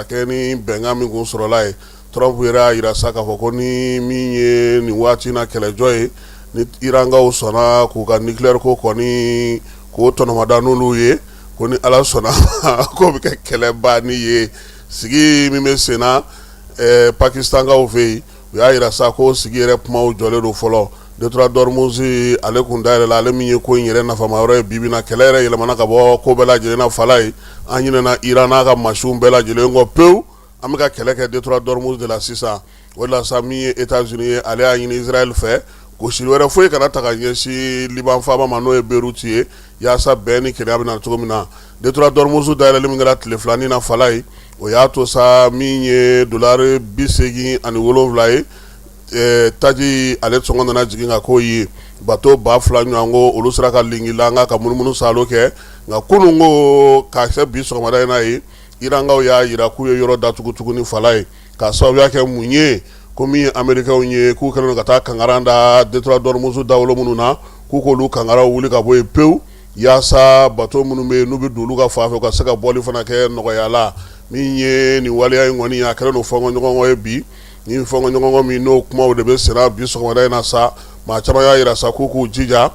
D: kɛ ni bɛnkan min kun sɔrɔla ye Trump yɛrɛ y'a yira sa k'a fɔ ko ni min ye ni waati na kɛlɛjɔ ye ni Irankaw sɔnna k'u ka nucléaire ko kɔni k'o tɔnɔmada n'olu ye ko ni Ala sɔnna k'o bɛ kɛ kɛlɛba ni ye sigi min bɛ sen na Pakistankaw fɛ yen u y'a yira sa ko sigi yɛrɛ kumaw jɔlen don fɔlɔ Detroit Dormuz ale kun dayɛlɛla ale min ye ko in yɛrɛ nafama yɔrɔ ye bibi na kɛlɛ yɛrɛ yɛlɛmana ka bɔ ko bɛɛ lajɛlen na fala ye an ɲinɛna Iran n'a ka masiw bɛɛ lajɛlen kɔ pewu an bɛ ka kɛlɛ kɛ Detroit Dormuz de la sisan o de la sa min ye États-Unis ye ale y'a ɲini Israël fɛ gosili wɛrɛ foyi kana ta ka ɲɛsin Liban faama ma n'o ye Beirut ye yaasa bɛn ni kɛlɛya bɛ na cogo min na Detroit Dormuz dayɛlɛli min kɛra tile filanin na fala ye o y'a to sa min ye $87 ye taji ale sɔngɔ nana jigin ka k'o ye bato 2,000 ɲɔgɔn ko olu sera ka lingila an ka munumunu salo kɛ nka kunun ko k'a kɛ bi sɔgɔmada in na ye Irankaw y'a yira k'u ye yɔrɔ datugu tuguni fala ye k'a sababuya kɛ mun ye ko min ye Amerikɛnw ye k'u kɛlen don ka taa kangaran da Detroit Dormuz dawolo minnu na k'u k'olu kangaraw wuli ka bɔ yen pewu yaasa bato minnu bɛ yen n'u bɛ don olu ka fan fɛ u ka se ka bɔli fana kɛ nɔgɔya la min ye nin waleya in kɔni a kɛlen don fɔnkɔɲɔgɔnkɔ ye bi ni fɔnkɔɲɔgɔnkɔ min n'o kumaw de bɛ senna bi sɔgɔmada in na sa maa caman y'a yira sa k'u k'u jija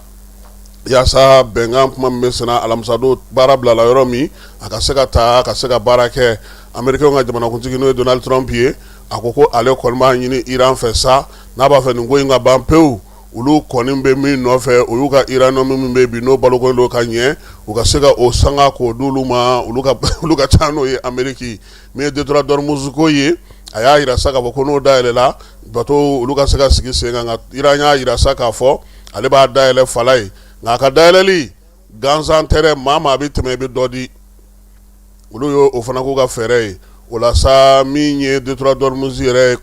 D: yaasa bɛnkan kuma min bɛ senna alamisadon baara bilala yɔrɔ min a ka se ka taa ka se ka baara kɛ Amerikɛnw ka jamanakuntigi n'o ye Donald Trump ye a ko ale kɔni b'a ɲini Iran fɛ sa n'a b'a fɛ nin ko in ka ban pewu olu kɔni bɛ min nɔfɛ o y'u ka uranium min bɛ bi n'o balokolen don ka ɲɛ u ka se ka o sanga k'o d'olu ma olu ka ca n'o ye Ameriki min ye Detroit Dormuz ko ye a y'a yira sa k'a fɔ ko n'o dayɛlɛla bato olu ka se ka sigi sen kan nka Iran y'a yira sa k'a fɔ ale b'a dayɛlɛ fala ye nka a ka dayɛlɛli gansan tɛ dɛ maa maa bɛ tɛmɛ i bɛ dɔ di olu ye o fana k'u ka fɛɛrɛ ye o la sa min ye Detroit Dormuz yɛrɛ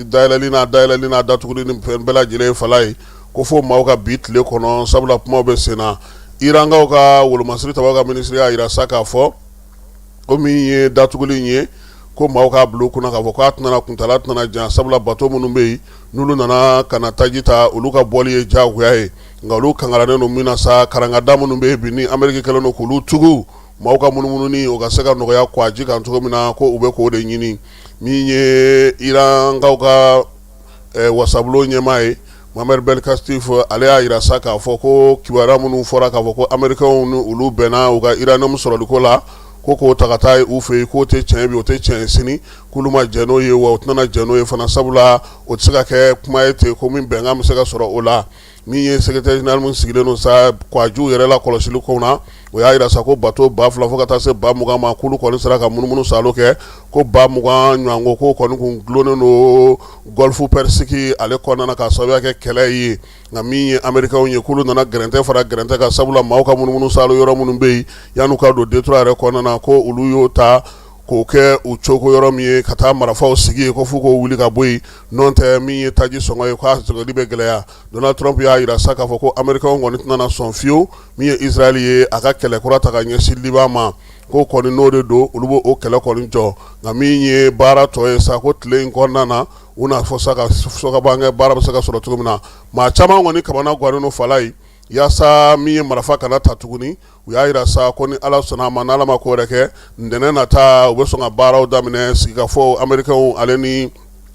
D: dayɛlɛli n'a datuguli ni fɛn bɛɛ lajɛlen ye fala ye ko fo maaw ka bi tile kɔnɔ sabula kumaw bɛ sen na Irankaw ka wolomasiri tabaw ka minisiri y'a yira sa k'a fɔ ko min ye datuguli in ye ko maaw k'a bila u kunna k'a fɔ k'a tɛna kuntala tɛna jan sabula bato minnu bɛ yen n'olu nana ka na taji ta olu ka bɔli ye diyagoya ye nka olu kangaranen don min na sa karangada minnu bɛ yen bi ni Ameriki kɛlen don k'olu tugu maaw ka munumununi o ka se ka nɔgɔya kwaji kan cogo min na ko u bɛ k'o de ɲini min ye Irankaw ka wasabulon ɲɛmaa ye Mohamed Belkacif ale y'a yira sa k'a fɔ ko kibaruya minnu fɔra k'a fɔ ko Amerikɛnw ni olu bɛnna u ka uranium sɔrɔliko la ko k'o ta ka taa u fɛ yen k'o tɛ tiɲɛ bi o tɛ tiɲɛ sini k'olu ma jɛn n'o ye wa o tɛna jɛn n'o ye fana sabula o tɛ se ka kɛ kuma ye ten ko min bɛnkan bɛ se ka sɔrɔ o la min ye secrétaire général min sigilen don sa kwajiw yɛrɛ la kɔlɔsili kow na o y'a yira sa ko bato 2,000 fo ka taa se 20,000 ma k'olu kɔni sera ka munumunu salo kɛ ko 20,000 ɲɔgɔnko k'o kɔni kun gulonnen don Golfe Persiki ale kɔnɔna na k'a sababuya kɛ kɛlɛ ye nka min ye Amerikɛnw ye k'olu nana gɛrɛntɛ fara gɛrɛntɛ kan sabula maaw ka munumunu salo yɔrɔ minnu bɛ yen yan'u ka don Detroit yɛrɛ kɔnɔna na ko olu y'o ta k'o kɛ u cogo yɔrɔ min ye ka taa marifaw sigi ye ko f'u k'o wuli ka bɔ yen n'o tɛ min ye taji sɔngɔ ye k'a sɔgɔli bɛ gɛlɛya Donald Trump y'a yira sa k'a fɔ ko Amerikɛnw kɔni tɛna sɔn fiyewu min ye Israël ye a ka kɛlɛkura ta ka ɲɛsin Liban ma ko kɔni n'o de don olu b'o kɛlɛ kɔni jɔ nka min ye baara tɔ ye sa ko tile in kɔnɔna na u n'a fɔ sa ka sokabankɛ baara bɛ se ka sɔrɔ cogo min na maa caman kɔni kamana gannen don fala ye yaasa min ye marifa kana ta tuguni u y'a yira sa ko ni Ala sɔnna a ma n'Ala ma ko wɛrɛ kɛ ntɛnɛn nata u bɛ sɔn ka baaraw daminɛ sigikafɔ Amerikɛnw ale ni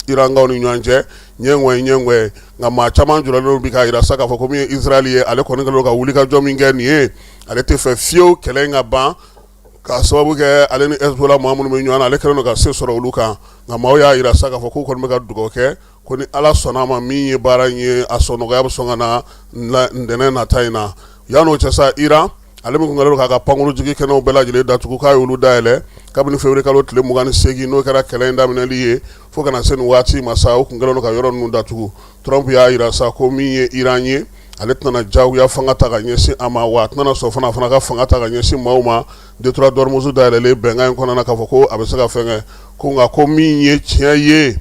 D: Irankaw ni ɲɔgɔn cɛ ɲɛŋɛ nka maa caman jɔlen bi k'a yira sa k'a fɔ ko min ye Israël ye ale kɔni kɛlen don ka wulikajɔ min kɛ nin ye ale tɛ fɛ fiyewu kɛlɛ in ka ban k'a sababu kɛ ale ni Hezbollah maa minnu bɛ ɲɔgɔn na ale kɛlen don ka se sɔrɔ olu kan nka maaw y'a yira sa k'a fɔ k'u kɔni bɛ ka dugawu kɛ ko ni Ala sɔnna a ma min ye baara in ye a sɔnnɔgɔya bɛ sɔn ka na ntɛnɛn nata in na yan'o cɛ sa Iran ale min kun kɛlen don k'a ka pankurunjigi kɛnɛw bɛɛ lajɛlen datugu k'a y'olu dayɛlɛ kabini février kalo tile 28 n'o kɛra kɛlɛ in daminɛli ye fo kana se nin waati ma sa o kun kɛlen don ka yɔrɔ ninnu datugu Trump y'a yira sa ko min ye Iran ye ale tɛna jagoya fanga ta ka ɲɛsin a ma wa a tɛna sɔn fana ka fanga ta ka ɲɛsin maaw ma Detroit Dormuz dayɛlɛlen bɛnkan in kɔnɔna na k'a fɔ ko a bɛ se ka fɛnkɛ ko nka ko min ye tiɲɛ ye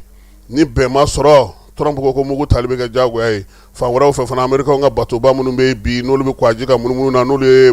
D: ni bɛn ma sɔrɔ Trump ko mugu tali bɛ kɛ jagoya ye fan wɛrɛw fɛ fana Amerikɛnw ka batoba minnu bɛ yen bi n'olu bɛ kwaji ka munumunu na n'olu ye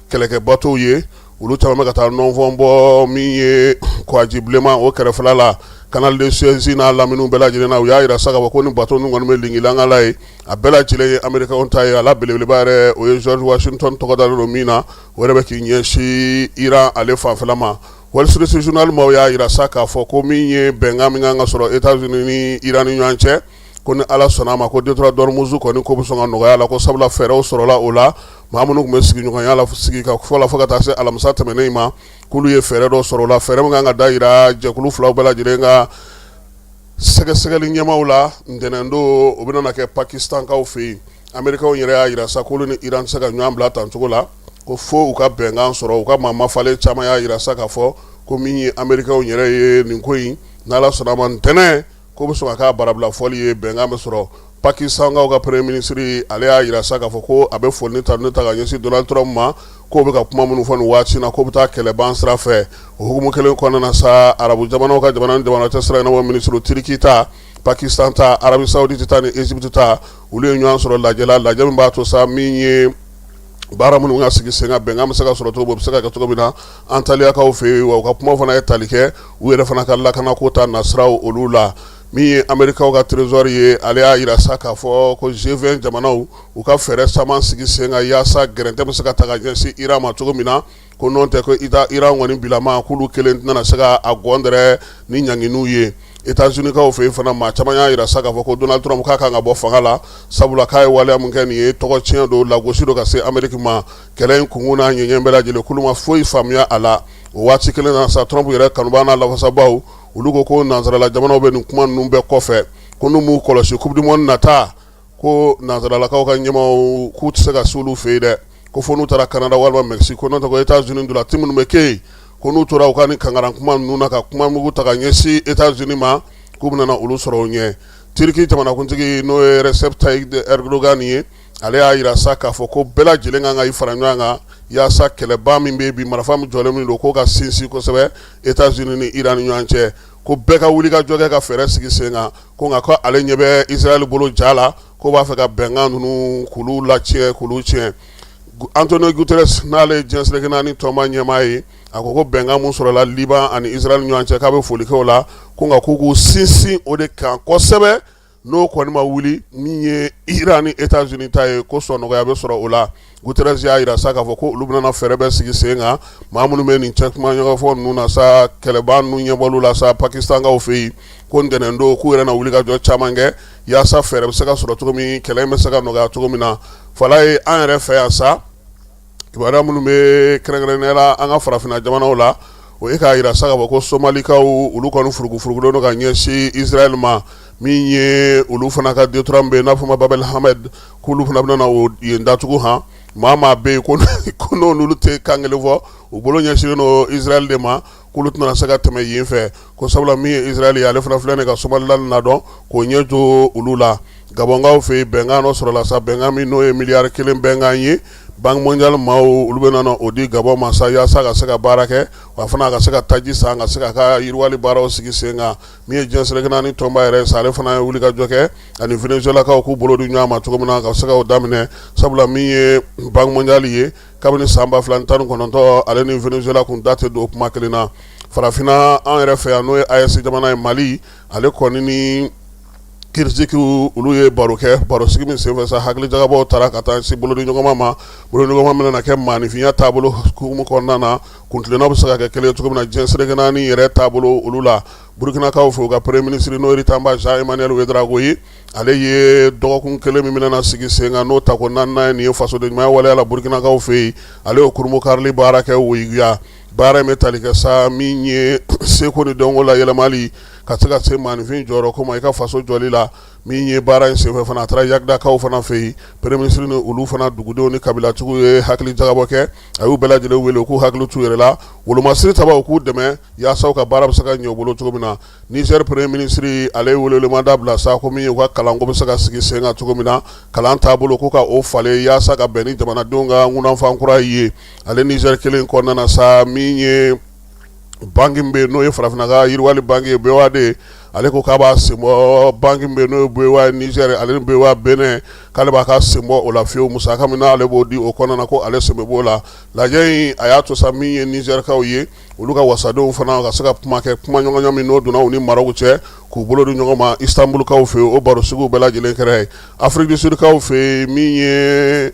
D: kɛlɛkɛ batow ye olu caman bɛ ka taa nɔnfɔn bɔ min ye kwaji bilenman o kɛrɛfɛla la canal de Suez n'a laminu bɛɛ lajɛlen na u y'a yira sa k'a fɔ ko ni bateau ninnu kɔni bɛ linkilanga la ye a bɛɛ lajɛlen ye américain ta ye a la belebeleba yɛrɛ o ye George Washington tɔgɔ dalen don min na o yɛrɛ bɛ k'i ɲɛsin Iran ale fanfɛla ma. Wall Street Journal maaw y'a yira sa k'a fɔ ko min ye bɛnkan min kan ka sɔrɔ États-Unis ni Iran ni ɲɔgɔn cɛ ko ni ala sɔnna a ma ko détroit d'Ormuz kɔni ko bɛ sɔn ka nɔgɔya la ko sabula fɛɛrɛw sɔrɔla o la maa minnu tun bɛ sigiɲɔgɔnya la sigi ka fɔ la fo ka taa se alamisa tɛmɛnen ma k'olu ye fɛɛrɛ dɔ sɔrɔ o la fɛɛrɛ min kan ka da yira jɛkulu filaw bɛɛ lajɛlen ka sɛgɛsɛgɛli ɲɛmaw la ntɛnɛndon o bɛna kɛ Pakistankaw fɛ yen Américains yɛrɛ y'a yira sa k'olu ni Iran tɛ se ka ɲɔgɔn bila tan cogo la ko fo u ka bɛnkan sɔrɔ u ka maa mafalen caman y'a yira sa k'a fɔ ko min ye Américains yɛrɛ ye nin ko in n'ala sɔnna a ma ntɛnɛn ko bɛ sɔn ka k'a barabila fɔli ye bɛnkan bɛ sɔrɔ Pakistankaw ka premier ministre ale y'a yira sa k'a fɔ ko a bɛ foli ta ka ɲɛsin Donald Trump ma k'o bɛ ka kuma minnu fɔ nin waati na k'o bɛ taa kɛlɛban sira fɛ o hukumu kelen kɔnɔna na sa arabu jamanaw ka jamana ni jamana cɛ sira in na ministre Turki ta Pakistan ta Arabie Saoudite ta ni Egypte ta olu ye ɲɔgɔn sɔrɔ lajɛ la lajɛ min b'a to sa min ye baara minnu ka sigi sen kan bɛnkan bɛ se ka sɔrɔ cogo min o bɛ se ka kɛ cogo min na an taliyakaw fɛ yen wa u ka kuma fana ye tali kɛ u yɛrɛ fana ka lakana ko ta nasiraw olu la min ye Américains ka trésor ye ale y'a yira sa k'a fɔ ko G20 jamanaw u ka fɛɛrɛ caman sigi sen kan yaasa gɛrɛntɛ bɛ se ka ta ka ɲɛsin Iran ma cogo min na ko n'o tɛ ko Iran kɔni bilama k'olu kelen tɛna se ka a gɔndɛrɛ ni ɲanginiw ye États-Unis kaw fɛ yen fana maa caman y'a yira sa k'a fɔ ko Donald Trump k'a kan ka bɔ fanga la sabula k'a ye waleya min kɛ nin ye tɔgɔ tiɲɛ don lagosi don ka se Amérique ma kɛlɛ in kunkun n'a ɲɛɲɛ bɛɛ lajɛlen k'olu ma foyi faamuya a la o waati kelen na sa Trump yɛrɛ kanubaa n'a lafasabaw olu ko nanzarala jamanaw bɛ nin kuma ninnu bɛɛ kɔfɛ ko n'u m'u kɔlɔsi coupe du monde nata ko nanzaralakaw ka ɲɛmaw k'u tɛ se ka se olu fɛ yen dɛ ko fo n'u taara Canada walima Mexique ko n'o tɛ ko États-Unis dun la ti minnu bɛ kɛ yen ko n'u tora u ka nin kangaran kuma ninnu na ka kuma mugu ta ka ɲɛsin États-Unis ma k'u bɛna olu sɔrɔ o ɲɛ Turki jamanakuntigi n'o ye Recep Tayyip Erdogan ye ale y'a yira sa k'a fɔ ko bɛɛ lajɛlen kan ka i fara ɲɔgɔn kan yaasa kɛlɛba min bɛ yen bi marifa min jɔlen min don k'o ka sinsin kosɛbɛ États-Unis ni Iran ni ɲɔgɔn cɛ ko bɛɛ ka wuli ka jɔ kɛ ka fɛɛrɛ sigi sen kan ko nka ko ale ɲɛ bɛ Israël bolo ja la ko b'a fɛ ka bɛnkan ninnu k'olu latiɲɛ k'olu tiɲɛ Antonio Guterres n'ale ye diɲɛ seleke naani tɔnba ɲɛmaa ye a ko ko bɛnkan mun sɔrɔla Liban ani Israël ni ɲɔgɔn cɛ k'a bɛ foli kɛ o la ko nka k'u k'u sinsin o de kan kosɛbɛ n'o kɔni ma wuli min ye Iran ni États-Unis ta ye ko sɔnnɔgɔya bɛ sɔrɔ o la Guterres y'a yira sa k'a fɔ ko olu bɛna fɛɛrɛ bɛ sigi sen kan maa minnu bɛ nin cɛ kuma ɲɔgɔnfɔ ninnu na sa kɛlɛba ninnu ɲɛbɔlu la sa Pakistankaw fɛ yen ko ntɛnɛndon k'u yɛrɛ na wuli ka jɔ caman kɛ yaasa fɛɛrɛ bɛ se ka sɔrɔ cogo min kɛlɛ in bɛ se ka nɔgɔya cogo min na fala ye an yɛrɛ fɛ yan sa kibaruya minnu bɛ kɛrɛnkɛrɛnnenya la an ka farafinna jamanaw la o ye k'a yira sa k'a fɔ ko Somalikaw olu kɔni furugufurugulen don ka ɲɛsin Israël ma min ye olu fana ka détroit min bɛ yen n'a fɔ ma Bab el Hamad k'olu fana bɛna o yen datugu han maa bɛ yen ko n'olu tɛ kan kelen fɔ u bolo ɲɛsinnen don Israël de ma k'olu tɛna se ka tɛmɛ yen fɛ ko sabula min ye Israël ye ale fana filɛ nin ka Somaliland ladɔn k'o ɲɛ jo olu la Gabɔnkaw fɛ yen bɛnkan dɔ sɔrɔla sa bɛnkan min n'o ye miliyari 1 bɛnkan ye Banque mondiale maaw olu bɛ o di Gabon ma sa yaasa ka se ka baara kɛ wa fana ka se ka taji san ka se ka ka yiriwali baaraw sigi sen kan min ye diɲɛ seleke naani tɔnba yɛrɛ sa ale fana ye wuli ka jɔ kɛ ani Venezuelakaw k'u bolo di ɲɔgɔn ma cogo min na ka se ka o daminɛ sabula min ye Banque mondiale ye kabini san 2019 ale ni Venezuela kun da tɛ don o kuma kelen na farafinna an yɛrɛ fɛ yan n'o ye AES jamana ye Mali ale kɔni ni kiritikiw olu ye baro kɛ baro sigi min senfɛ sa hakili jagabɔw taara ka taa se bolodi ɲɔgɔnma ma bolodi ɲɔgɔnma min na kɛ maanifinya taabolo hukumu kɔnɔna na kuntilennaw bɛ se ka kɛ kelen cogo min na diɲɛ seleke naani yɛrɛ taabolo olu la Burkinakaw fɛ u ka premier ministre n'o ye Tamba Jean Emmanuel Ouedraogo ye ale ye dɔgɔkun kelen min bɛna sigi sen kan n'o ta ko naaninan ye nin ye fasodenɲumanya waleya la Burkinakaw fɛ yen ale y'o kurumu karili baara kɛ Woyigiya baara in bɛ tali kɛ sa min ye seko ni dɔnko la yɛlɛmali ka se ka se maanifin jɔyɔrɔ ko ma i ka faso jɔli la min ye baara in senfɛ fana a taara Yagdakaw fana fɛ yen premier ministre ni olu fana dugudenw ni kabilatigiw ye hakili jagabɔ kɛ a y'u bɛɛ lajɛlen wele u k'u hakili t'u yɛrɛ la wolomasiri tabaw u k'u dɛmɛ yaasa u ka baara bɛ se ka ɲɛ u bolo cogo min na Niger premier ministre ale ye welewelemada bila sa ko min ye u ka kalanko bɛ se ka sigi sen kan cogo min na kalan taabolo ko ka o falen yaasa ka bɛn ni jamanadenw ka ŋunanfan kura ye ale Niger kelen kɔnɔna na sa min ye banque bɛ n'o ye farafinna ka yiriwali banque ye BOAD ale ko k'a b'a senbɔ banki min bɛ n'o ye Boewa Niger ale ni Boewa Benin k'ale b'a ka senbɔ o la fiyewu musaka min n'ale b'o di o kɔnɔna na ko ale sen bɛ b'o la lajɛ in a y'a to sa min ye Nigerkaw ye olu ka wasadenw fana ka se ka kuma ɲɔgɔnya min n'o donna u ni Maroc cɛ k'u bolo di ɲɔgɔn ma Istanbulkaw fɛ yen o baro suguw bɛɛ lajɛlen kɛra yen Afrique du Sud kaw fɛ yen min ye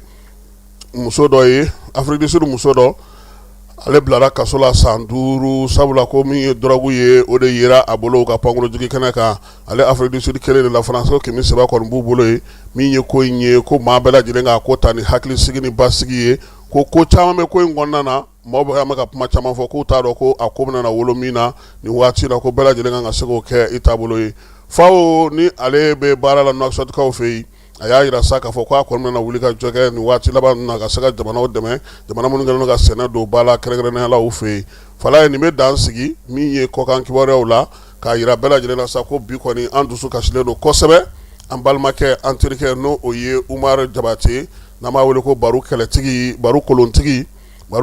D: muso dɔ ye Afrique du Sud muso dɔ ale bilara kaso la san 5 sabula ko min ye drogue ye o de yera a bolo ka pankolo jigi kɛnɛ kan ale Afrique du Sud kelen de la France ko kɛmɛ 3 kɔni b'u bolo ye min ye ko in ye ko maa bɛɛ lajɛlen ka ko ta ni hakilisigi ni basigi ye ko caman bɛ ko in kɔnɔna na maaw bɛ ka kuma caman fɔ k'u t'a dɔn ko a ko bɛna na wolo min na nin waati la ko bɛɛ lajɛlen kan ka se k'o kɛ i taabolo ye fawo ni ale bɛ baara la Nouakchott-kaw fɛ yen a y'a yira sa k'a fɔ k'a kɔni bɛna wuli ka jɔ kɛ nin waati laban na ka se ka jamanaw dɛmɛ jamana minnu kɛlen don ka sɛnɛ don ba la kɛrɛnkɛrɛnnenya la u fɛ yen fala ye nin bɛ dan sigi min ye kɔkan kibaruyaw la k'a yira bɛɛ lajɛlen na sa ko bi kɔni an dusu kasilen don kosɛbɛ an balimakɛ an terikɛ n'o o ye Umaru Jabate n'an b'a wele ko baro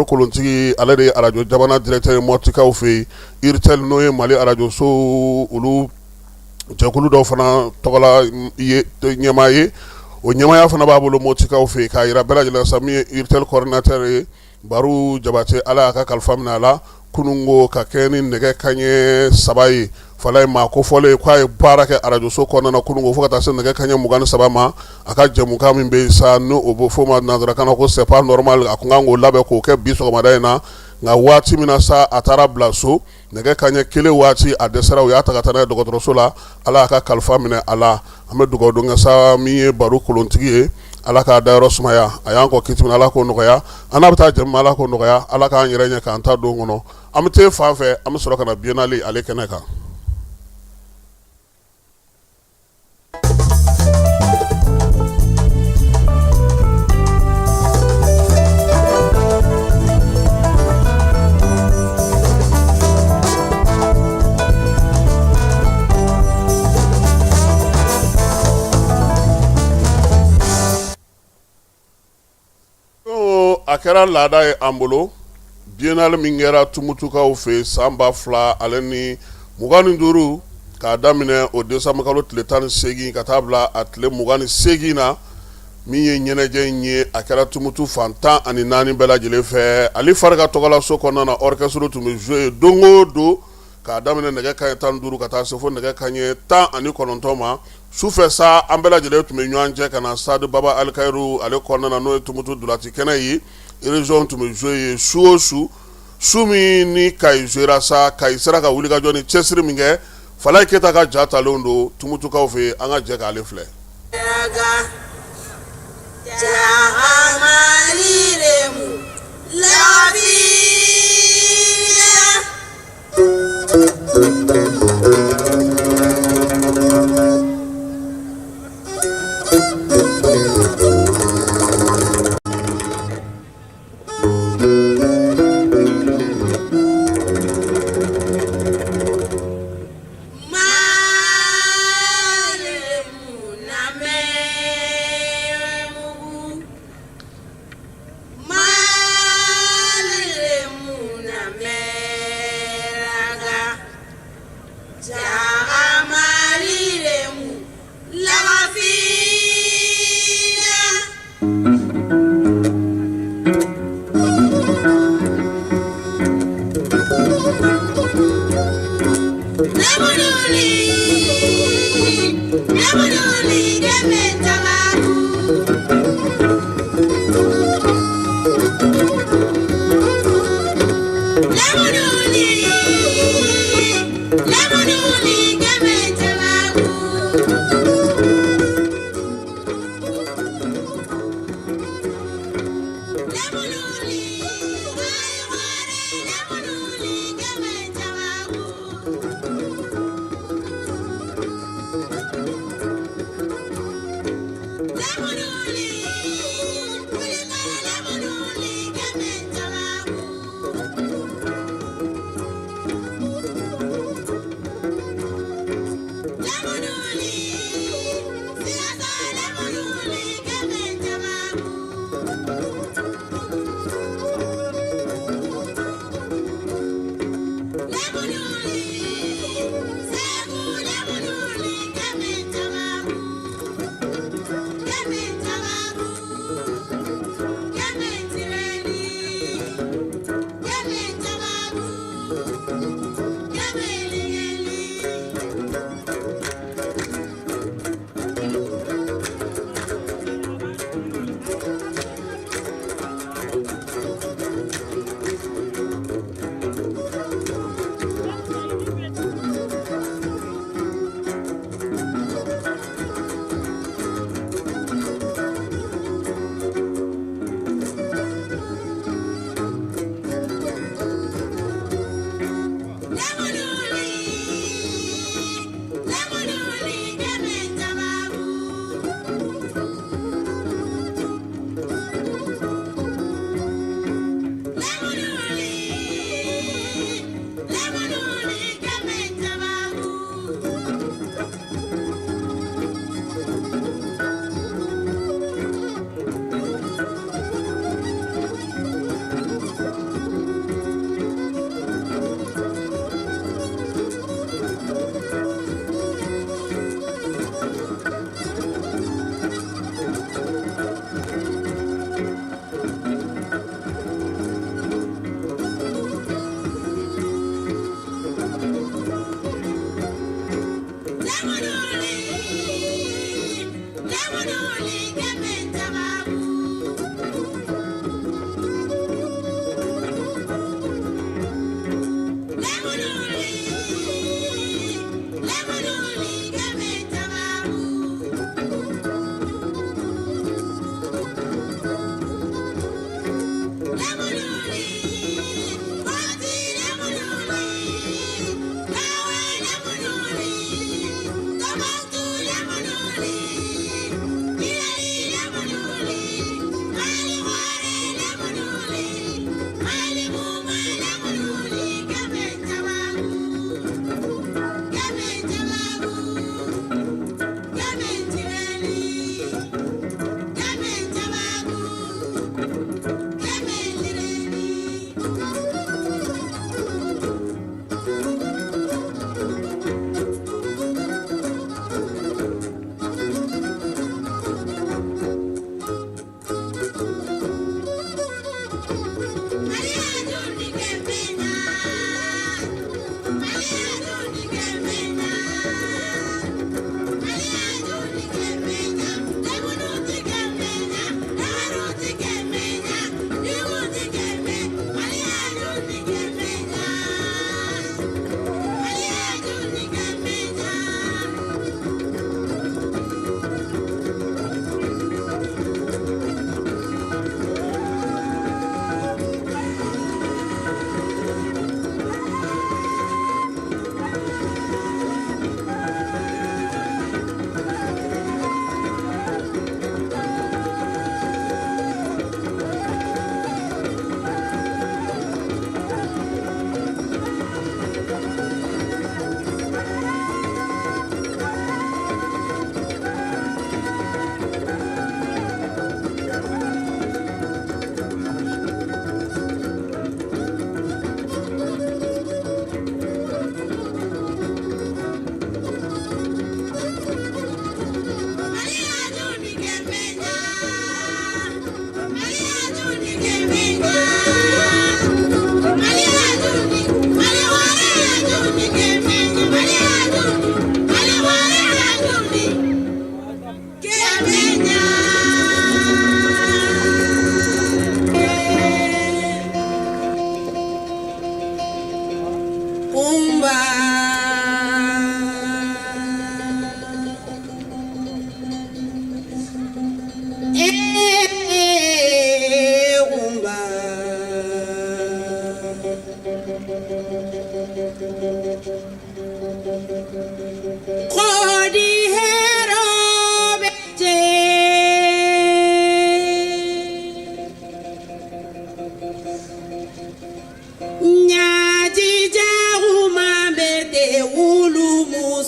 D: kolontigi ale de ye arajo jamana directeur Mɔtikaw fɛ yen Irtel n'o ye Mali arajo so olu jɛkulu dɔw fana tɔgɔla ɲɛmaa ye o ɲɛmaaya fana b'a bolo Mɔtikaw fɛ yen k'a yira bɛɛ lajɛlen sa min ye Irtel coordinateur ye Baro Jabate ala y'a ka kalifa minɛ a la kunungo ka kɛ ni nɛgɛ kanɲɛ 3 ye fala ye maa ko fɔlen ye k'a ye baara kɛ arajo so kɔnɔna na kunungo fo ka taa se nɛgɛ kanɲɛ 23 ma a ka jɛmukan min bɛ yen sa n'o bɛ fɔ ma nanzarakan na ko c'est pas normal a kun kan k'o labɛn k'o kɛ bi sɔgɔmada in na nka waati min na sa a taara bila so nɛgɛ kanɲɛ 1 waati a dɛsɛra u y'a ta ka taa n'a ye dɔgɔtɔrɔso la ala y'a ka kalifa minɛ a la an bɛ dugawu don kɛ sa min ye baro kolontigi ye ala k'a dayɔrɔ sumaya a y'an kɔ kiti min ala k'o nɔgɔya an n'a bɛ taa jɛmu ala k'o nɔgɔya ala k'an yɛrɛ ɲɛ k'an ta don kɔnɔ an bɛ taa fan fɛ an bɛ sɔrɔ ka na biennale ale kɛnɛ kan. A kɛra laada ye an bolo biennale min kɛra Tumutukaw fɛ san 2000 ale ni 25 k'a daminɛ o décembre kalo tile 18 ka taa bila a tile 28 na min ye ɲɛnajɛ in ye a kɛra Tumutu fan 14 bɛɛ lajɛlen fɛ ale fari ka tɔgɔla so kɔnɔna na orchestre tun bɛ jouer don o don k'a daminɛ nɛgɛ kanɲɛ 15 ka taa se fo nɛgɛ kanɲɛ 19 ma sufɛ sa an bɛɛ lajɛlen tun bɛ ɲɔgɔn cɛ ka na stade Baba Alkayiru ale kɔnɔna na n'o ye Tumutu Dulati kɛnɛ ye région tun bɛ jouer ye su o su min ni Kayi jouera sa Kayi sera ka wuli ka jɔ ni cɛsiri min kɛ Falaye Keyita ka ja talen don Tumutukaw fɛ an ka jɛ k'ale filɛ.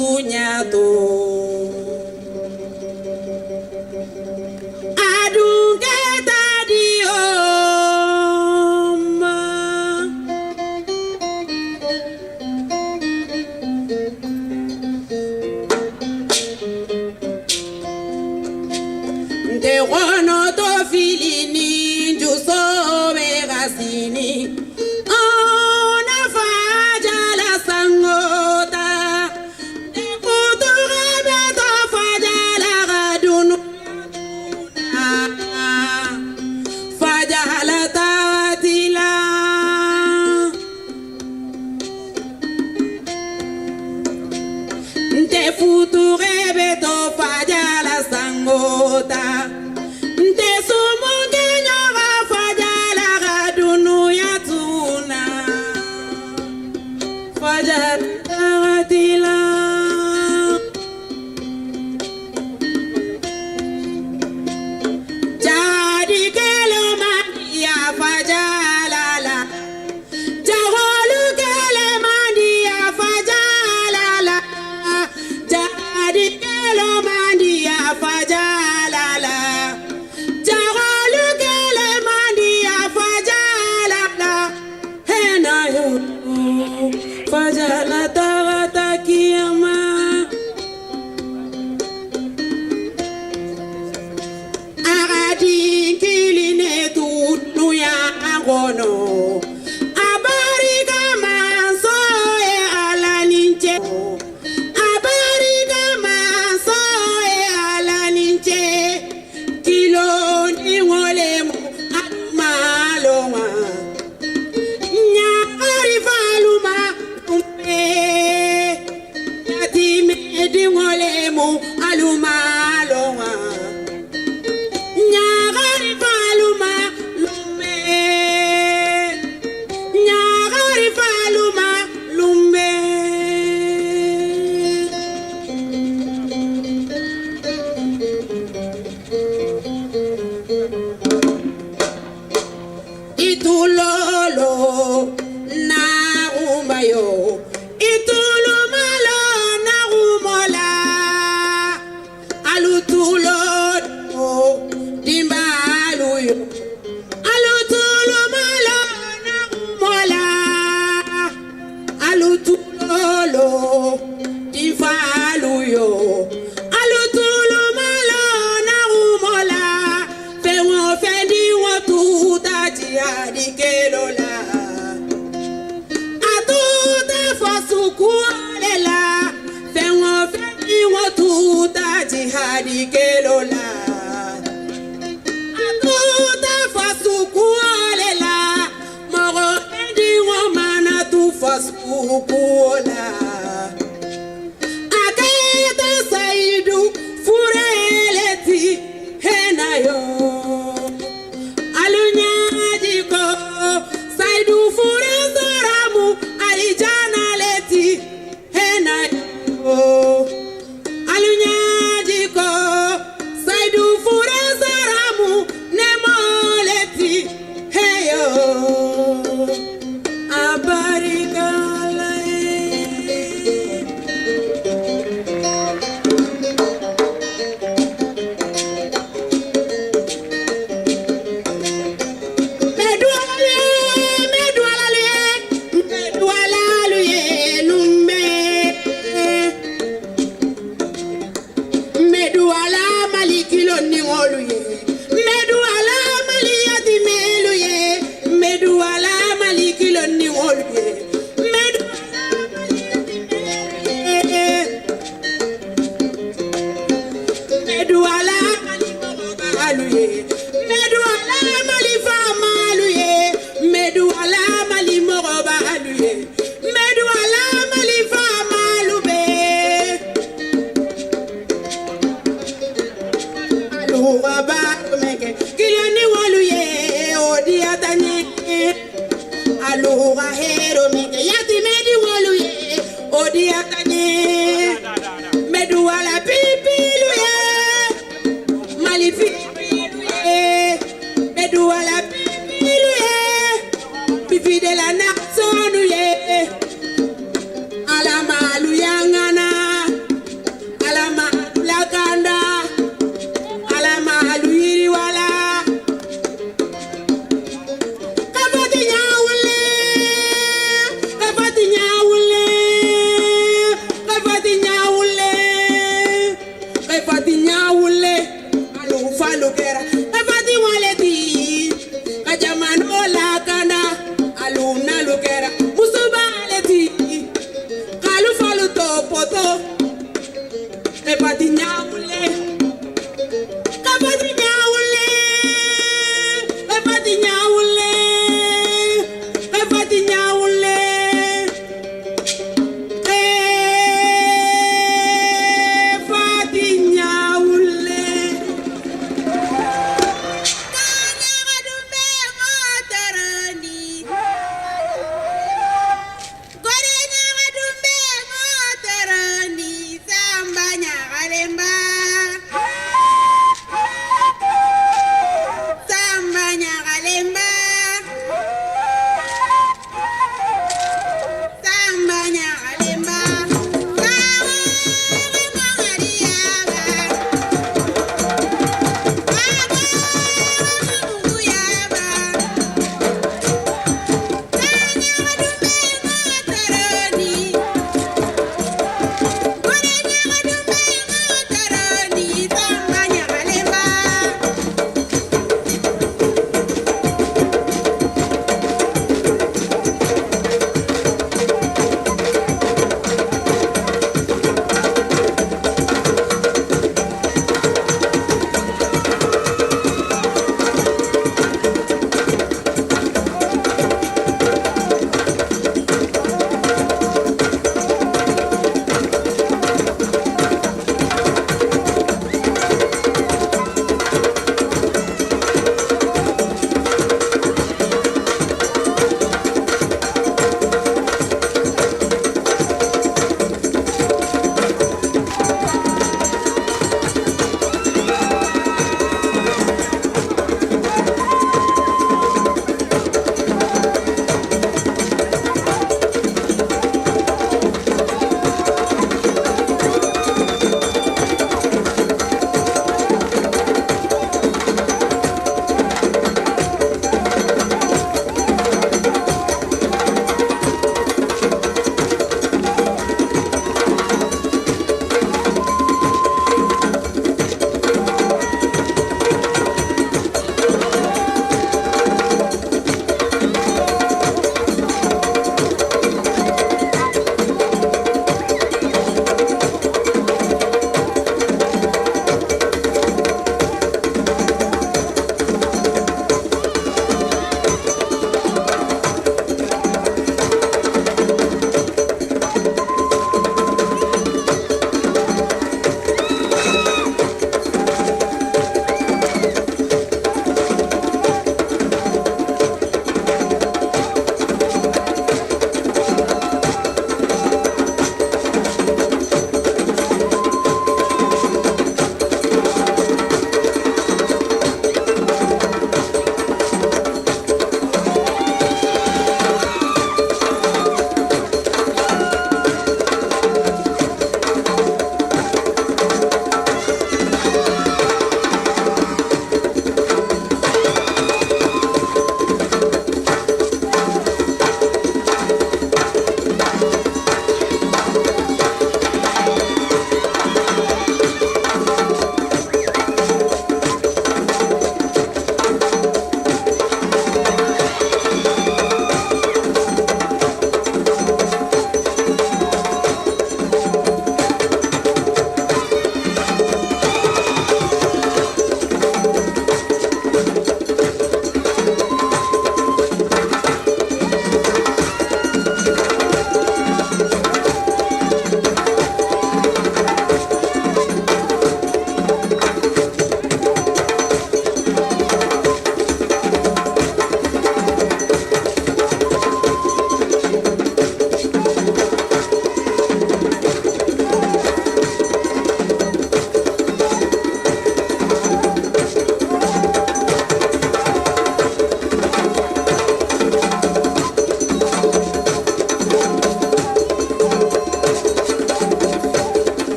L: sunyato adungeta dioma de wono to filini juso begasini ona fajala sangota de futura beto fajala gadunu fajala tawatila de futura beto fajala sangota de sumungenyo fajala gadunu yatuna fajala tawatila jadi kelo mandia fajala la jaholu kele mandia fajala la jadi kelo mandia fajala la jaholu kele mandia fajala la hena yo fajala tawata kiyama agadi kiline tutnu ya angono abarika manso e alaninche abarika manso e alaninche kilo ni wolemu amaloma nyari faluma umpe yatime di wolemu alumaloma nyagari faluma lumbe nyagari faluma lumbe itulolo na umbayo itulumalo na umola alutulo dimbaluyo alutulumalo na umola alutulolo difaluyo alutulumalo na umola fewo fendi wotuta jihadi kelola atuta fasukulela fewo fendi wotuta jihadi kelola atuta fasukulela mogo endi womana tu fasukulela aketa saidu fureleti henayo alunyajiko saidu fure zaramu alijana leti henayo alunyajiko saidu fure zaramu nemoleti heyo abarika lai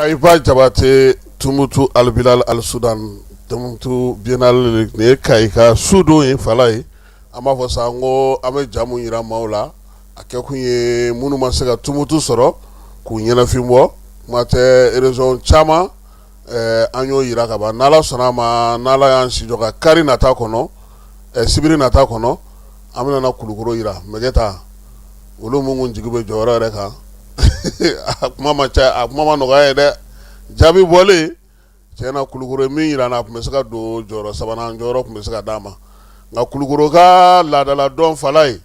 D: Aiba Jabate Tumutu Albilal Al Sudan Tumutu Bienal ne kaika sudo in falai ama fosa ngo ame jamu yira maula akekunye munu masega tumutu soro ku nyena fimbo mate raison chama anyo yira kaba nala sonama nala yansi joka kari nata kono sibiri nata kono amina na kulukuro yira megeta ulu mungu njigube jora reka akmama no gaye de jabi bole chena kulukuro mi yira na kumeseka do joro sabana joro kumeseka dama nga kulukuro ka la don falai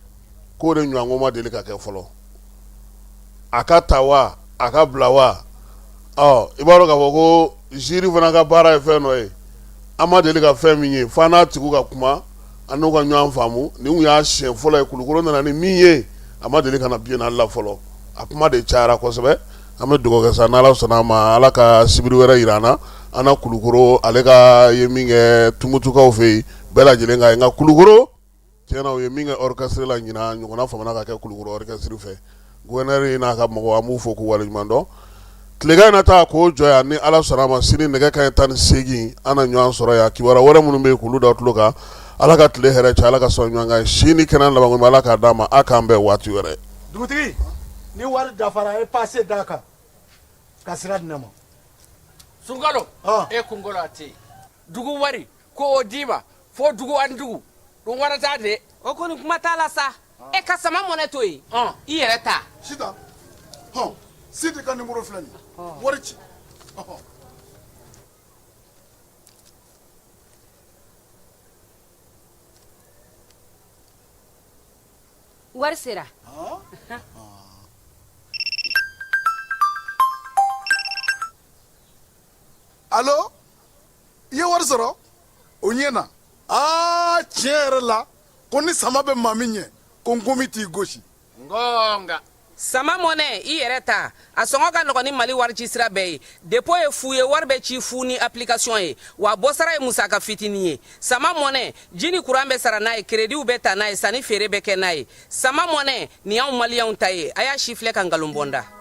D: ko de nyango ma delika ke folo aka tawa aka blawa ibaro ka foko jiri fana ka bara e feno ama delika fe minye fana tiku ka kuma anu ka nyan famu ni wu ya shen folo e kulukuro na ni minye ama delika na bien Allah folo akuma de chara ko sebe ame dugo ka sanala sona ma alaka sibiri wera irana ana kulukuro alega yeminge tumutu ka ofei bela jelenga nga kulukuro tena o yeminge orchestre la nyina nyona famana ka kulukuro orchestre fe gouverneur ina ka mo amu foku wala mando tlega na ta ko joya ni ala salama sini nega kan tan segi ana nyon soro ya kibara wora munu be kulu da tluka ala ka tle here cha ala ka so nyanga shini kenan la bango ala ka dama akambe watu yore
M: dugutigi ni war dafara e passé daka kasira dinamo
N: sungalo e kungolo ati dugu wari ko odima fo dugu andugu dum warata de o ko ni kuma tala sa e ka sama moneto yi i yere ta
M: sita sita kan numero flani warci
O: war sera
M: allo ye war soro o nyena tiɲɛ la ko ni sama bɛ maa min ɲɛ ko n komi t'i gosi
N: ngonga sama mɔnɛ i yɛrɛ ta a sɔngɔ ka nɔgɔn ni mali wari ci sira bɛɛ ye depo ye fu ye wari bɛ ci fu ni application ye wa bɔsara ye musaka fitinin ye sama mɔnɛ ji ni kuran bɛ sara n'a ye krediw bɛ ta n'a ye sanni feere bɛ kɛ n'a ye sama mɔnɛ nin y'anw maliyɛnw ta ye a y'a si filɛ ka nkalon bɔnda